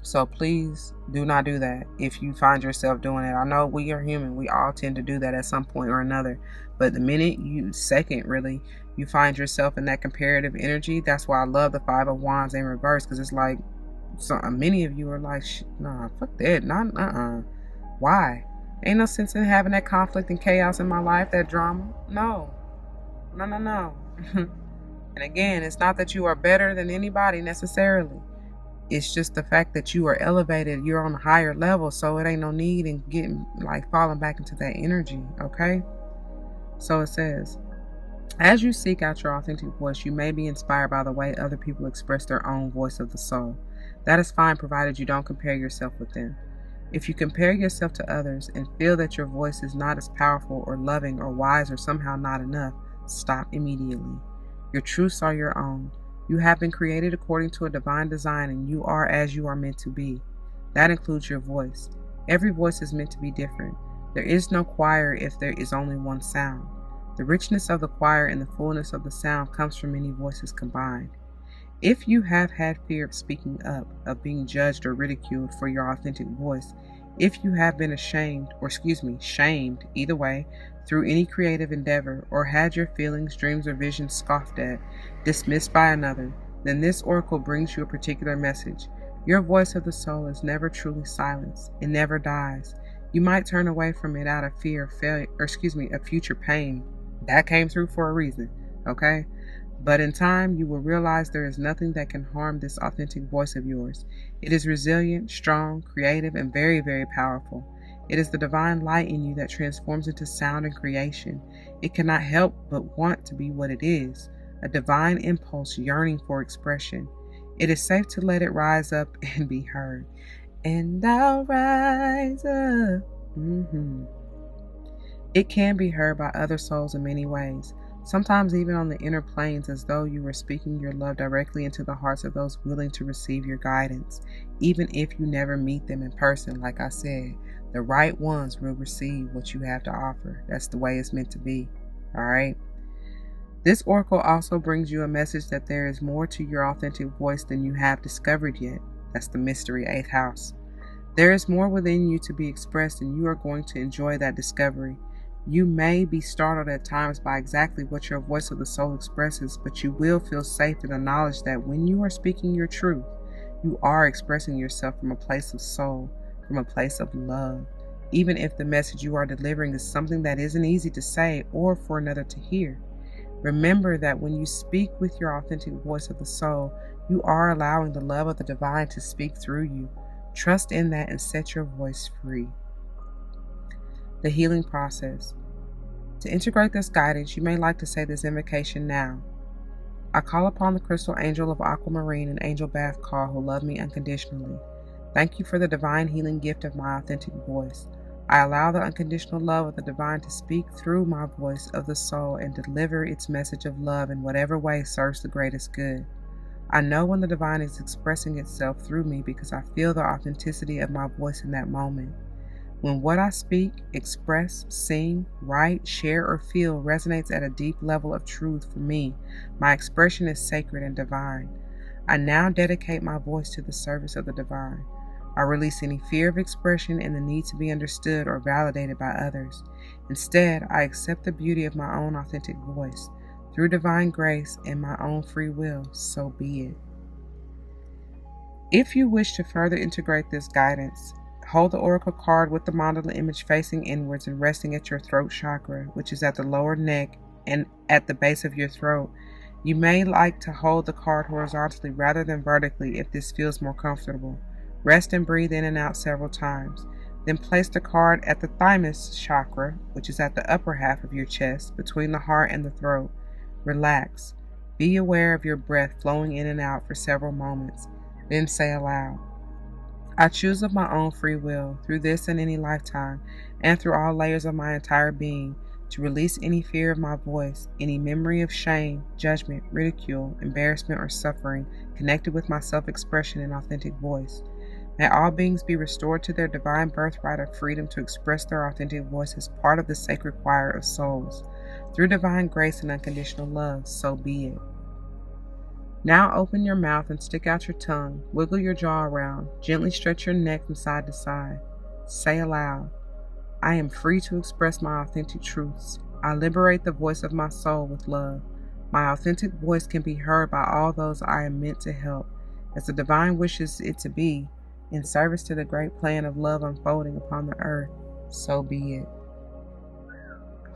So please do not do that if you find yourself doing it. I know we are human. We all tend to do that at some point or another. But the minute you find yourself in that comparative energy, that's why I love the Five of Wands in reverse. Because it's like, many of you are like, nah, fuck that. Why? Ain't no sense in having that conflict and chaos in my life, that drama. No. And again, it's not that you are better than anybody necessarily. It's just the fact that you are elevated, you're on a higher level, so it ain't no need in getting falling back into that energy, okay? So it says, as you seek out your authentic voice, you may be inspired by the way other people express their own voice of the soul. That is fine, provided you don't compare yourself with them. If you compare yourself to others and feel that your voice is not as powerful or loving or wise or somehow not enough, stop immediately. Your truths are your own. You have been created according to a divine design, and you are as you are meant to be. That includes your voice. Every voice is meant to be different. There is no choir if there is only one sound. The richness of the choir and the fullness of the sound comes from many voices combined. If you have had fear of speaking up, of being judged or ridiculed for your authentic voice, if you have been shamed, either way, through any creative endeavor, or had your feelings, dreams, or visions scoffed at, dismissed by another, then this oracle brings you a particular message. Your voice of the soul is never truly silenced. It never dies. You might turn away from it out of fear of failure, of future pain. That came through for a reason, okay? But in time, you will realize there is nothing that can harm this authentic voice of yours. It is resilient, strong, creative, and very, very powerful. It is the divine light in you that transforms into sound and creation. It cannot help but want to be what it is, a divine impulse yearning for expression. It is safe to let it rise up and be heard. And I'll rise up. It can be heard by other souls in many ways, sometimes even on the inner planes, as though you were speaking your love directly into the hearts of those willing to receive your guidance, even if you never meet them in person. Like I said, the right ones will receive what you have to offer. That's the way it's meant to be. All right. This oracle also brings you a message that there is more to your authentic voice than you have discovered yet. That's the mystery 8th house. There is more within you to be expressed, and you are going to enjoy that discovery. You may be startled at times by exactly what your voice of the soul expresses, but you will feel safe in the knowledge that when you are speaking your truth, you are expressing yourself from a place of soul, from a place of love, even if the message you are delivering is something that isn't easy to say or for another to hear. Remember that when you speak with your authentic voice of the soul, you are allowing the love of the divine to speak through you. Trust in that and set your voice free. The healing process. To integrate this guidance, you may like to say this invocation now. I call upon the crystal angel of aquamarine and angel bath call who love me unconditionally. Thank you for the divine healing gift of my authentic voice. I allow the unconditional love of the divine to speak through my voice of the soul and deliver its message of love in whatever way serves the greatest good. I know when the divine is expressing itself through me because I feel the authenticity of my voice in that moment. When what I speak, express, sing, write, share, or feel resonates at a deep level of truth for me, my expression is sacred and divine. I now dedicate my voice to the service of the divine. I release any fear of expression and the need to be understood or validated by others. Instead, I accept the beauty of my own authentic voice. Through divine grace and my own free will, so be it. If you wish to further integrate this guidance, hold the oracle card with the mandala image facing inwards and resting at your throat chakra, which is at the lower neck and at the base of your throat. You may like to hold the card horizontally rather than vertically if this feels more comfortable. Rest and breathe in and out several times. Then place the card at the thymus chakra, which is at the upper half of your chest, between the heart and the throat. Relax. Be aware of your breath flowing in and out for several moments. Then say aloud, I choose of my own free will, through this and any lifetime, and through all layers of my entire being, to release any fear of my voice, any memory of shame, judgment, ridicule, embarrassment, or suffering connected with my self-expression and authentic voice. May all beings be restored to their divine birthright of freedom to express their authentic voice as part of the sacred choir of souls. Through divine grace and unconditional love, so be it. Now open your mouth and stick out your tongue. Wiggle your jaw around. Gently stretch your neck from side to side. Say aloud, I am free to express my authentic truths. I liberate the voice of my soul with love. My authentic voice can be heard by all those I am meant to help, as the divine wishes it to be, in service to the great plan of love unfolding upon the earth. So be it.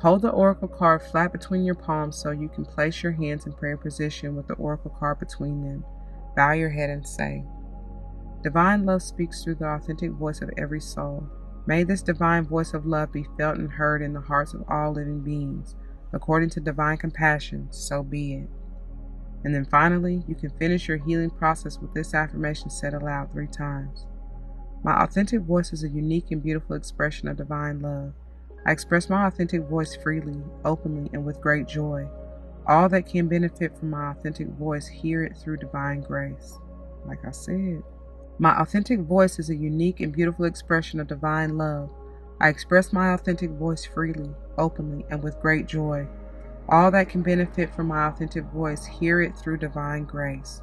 Hold the oracle card flat between your palms so you can place your hands in prayer position with the oracle card between them. Bow your head and say, Divine love speaks through the authentic voice of every soul. May this divine voice of love be felt and heard in the hearts of all living beings. According to divine compassion, so be it. And then finally, you can finish your healing process with this affirmation said aloud 3 times. My authentic voice is a unique and beautiful expression of divine love. I express my authentic voice freely, openly, and with great joy. All that can benefit from my authentic voice hear it through divine grace. Like I said, my authentic voice is a unique and beautiful expression of divine love. I express my authentic voice freely, openly, and with great joy. All that can benefit from my authentic voice hear it through divine grace.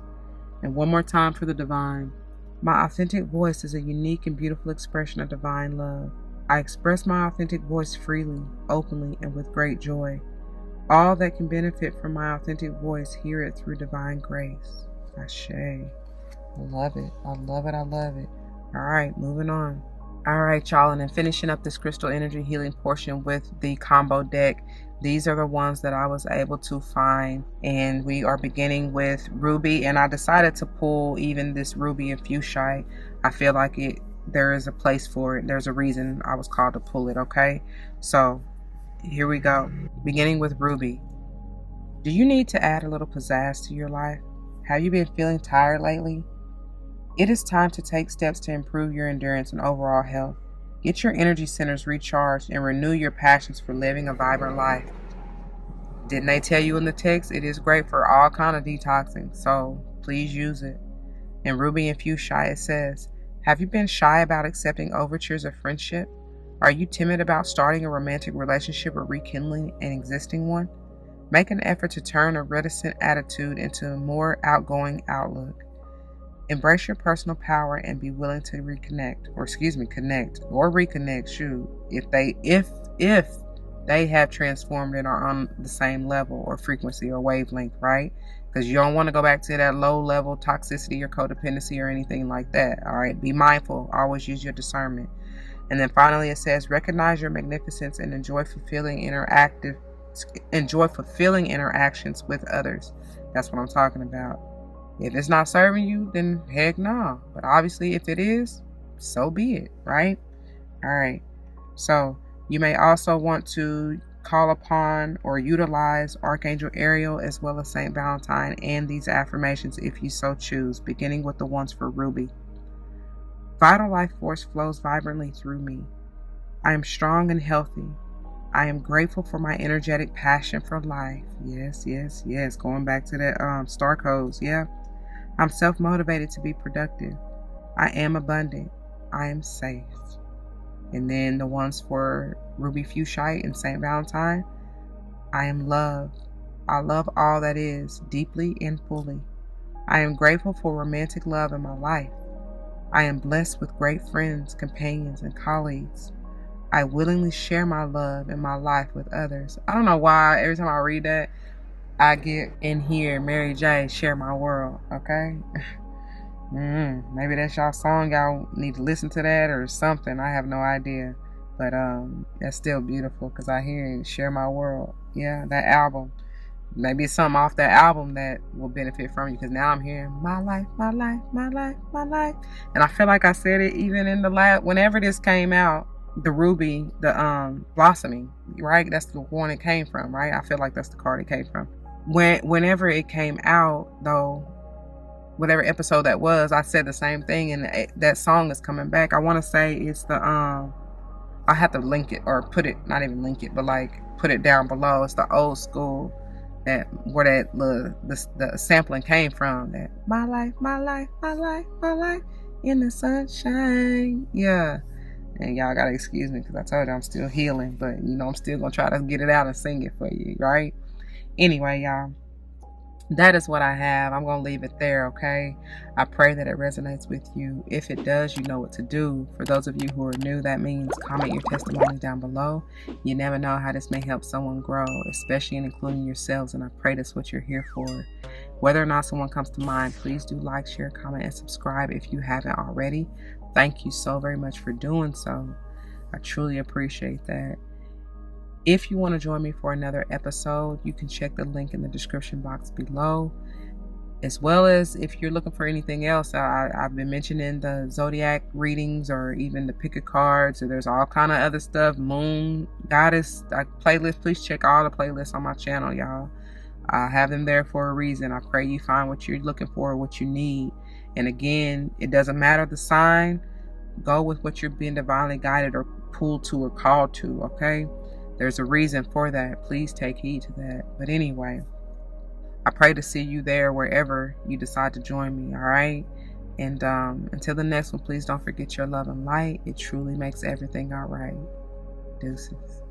And one more time for the divine. My authentic voice is a unique and beautiful expression of divine love. I express my authentic voice freely, openly, and with great joy. All that can benefit from my authentic voice hear it through divine grace. Ashe. I love it. I love it. I love it. All right, moving on. All right, y'all, and then finishing up this crystal energy healing portion with the combo deck. These are the ones that I was able to find, and we are beginning with Ruby, and I decided to pull even this Ruby and Fuchsite. I feel like there is a place for it. There's a reason I was called to pull it, okay? So here we go. Beginning with Ruby. Do you need to add a little pizzazz to your life? Have you been feeling tired lately? It is time to take steps to improve your endurance and overall health. Get your energy centers recharged and renew your passions for living a vibrant life. Didn't they tell you in the text it is great for all kind of detoxing, so please use it. In Ruby and Fuchsite it says, have you been shy about accepting overtures of friendship? Are you timid about starting a romantic relationship or rekindling an existing one? Make an effort to turn a reticent attitude into a more outgoing outlook. Embrace your personal power and be willing to connect or reconnect, if they have transformed and are on the same level or frequency or wavelength, right? Because you don't want to go back to that low level toxicity or codependency or anything like that. All right, be mindful. Always use your discernment. And then finally it says, recognize your magnificence and enjoy fulfilling interactions with others. That's what I'm talking about. If it's not serving you, then heck no. But obviously if it is, so be it, right? All right. So you may also want to call upon or utilize Archangel Ariel as well as Saint Valentine and these affirmations if you so choose, beginning with the ones for Ruby. Vital life force flows vibrantly through me. I am strong and healthy. I am grateful for my energetic passion for life. Yes. Going back to that Starcodes, yeah. I'm self-motivated to be productive. I am abundant. I am safe. And then the ones for Ruby Fuchsite and St. Valentine. I am love. I love all that is, deeply and fully. I am grateful for romantic love in my life. I am blessed with great friends, companions, and colleagues. I willingly share my love and my life with others. I don't know why every time I read that, I get in here, Mary J, Share My World, okay? Maybe that's y'all song. Y'all need to listen to that or something. I have no idea. But that's still beautiful because I hear Share My World. Yeah, that album. Maybe it's something off that album that will benefit from you, because now I'm hearing my life, my life, my life, my life. And I feel like I said it even in the last, whenever this came out, the Ruby, the Blossoming, right? That's the one it came from, right? I feel like that's the card it came from. Whenever it came out, though, whatever episode that was, I said the same thing, and that song is coming back. I want to say it's the I have to link it or put it, not even link it, but like put it down below. It's the old school where the sampling came from. That my life, my life, my life, my life in the sunshine. Yeah. And y'all gotta excuse me because I told you I'm still healing, but I'm still gonna try to get it out and sing it for you, right? Anyway, y'all, that is what I have. I'm going to leave it there, okay? I pray that it resonates with you. If it does, you know what to do. For those of you who are new, that means comment your testimony down below. You never know how this may help someone grow, especially in including yourselves, and I pray that's what you're here for. Whether or not someone comes to mind, please do like, share, comment, and subscribe if you haven't already. Thank you so very much for doing so. I truly appreciate that. If you want to join me for another episode, you can check the link in the description box below. As well as if you're looking for anything else, I've been mentioning the Zodiac readings or even the pick of cards, or there's all kind of other stuff, Moon, Goddess, playlist. Please check all the playlists on my channel, y'all. I have them there for a reason. I pray you find what you're looking for, what you need. And again, it doesn't matter the sign. Go with what you're being divinely guided or pulled to or called to, okay? There's a reason for that. Please take heed to that. But anyway, I pray to see you there wherever you decide to join me, all right? And until the next one, please don't forget your love and light. It truly makes everything all right. Deuces.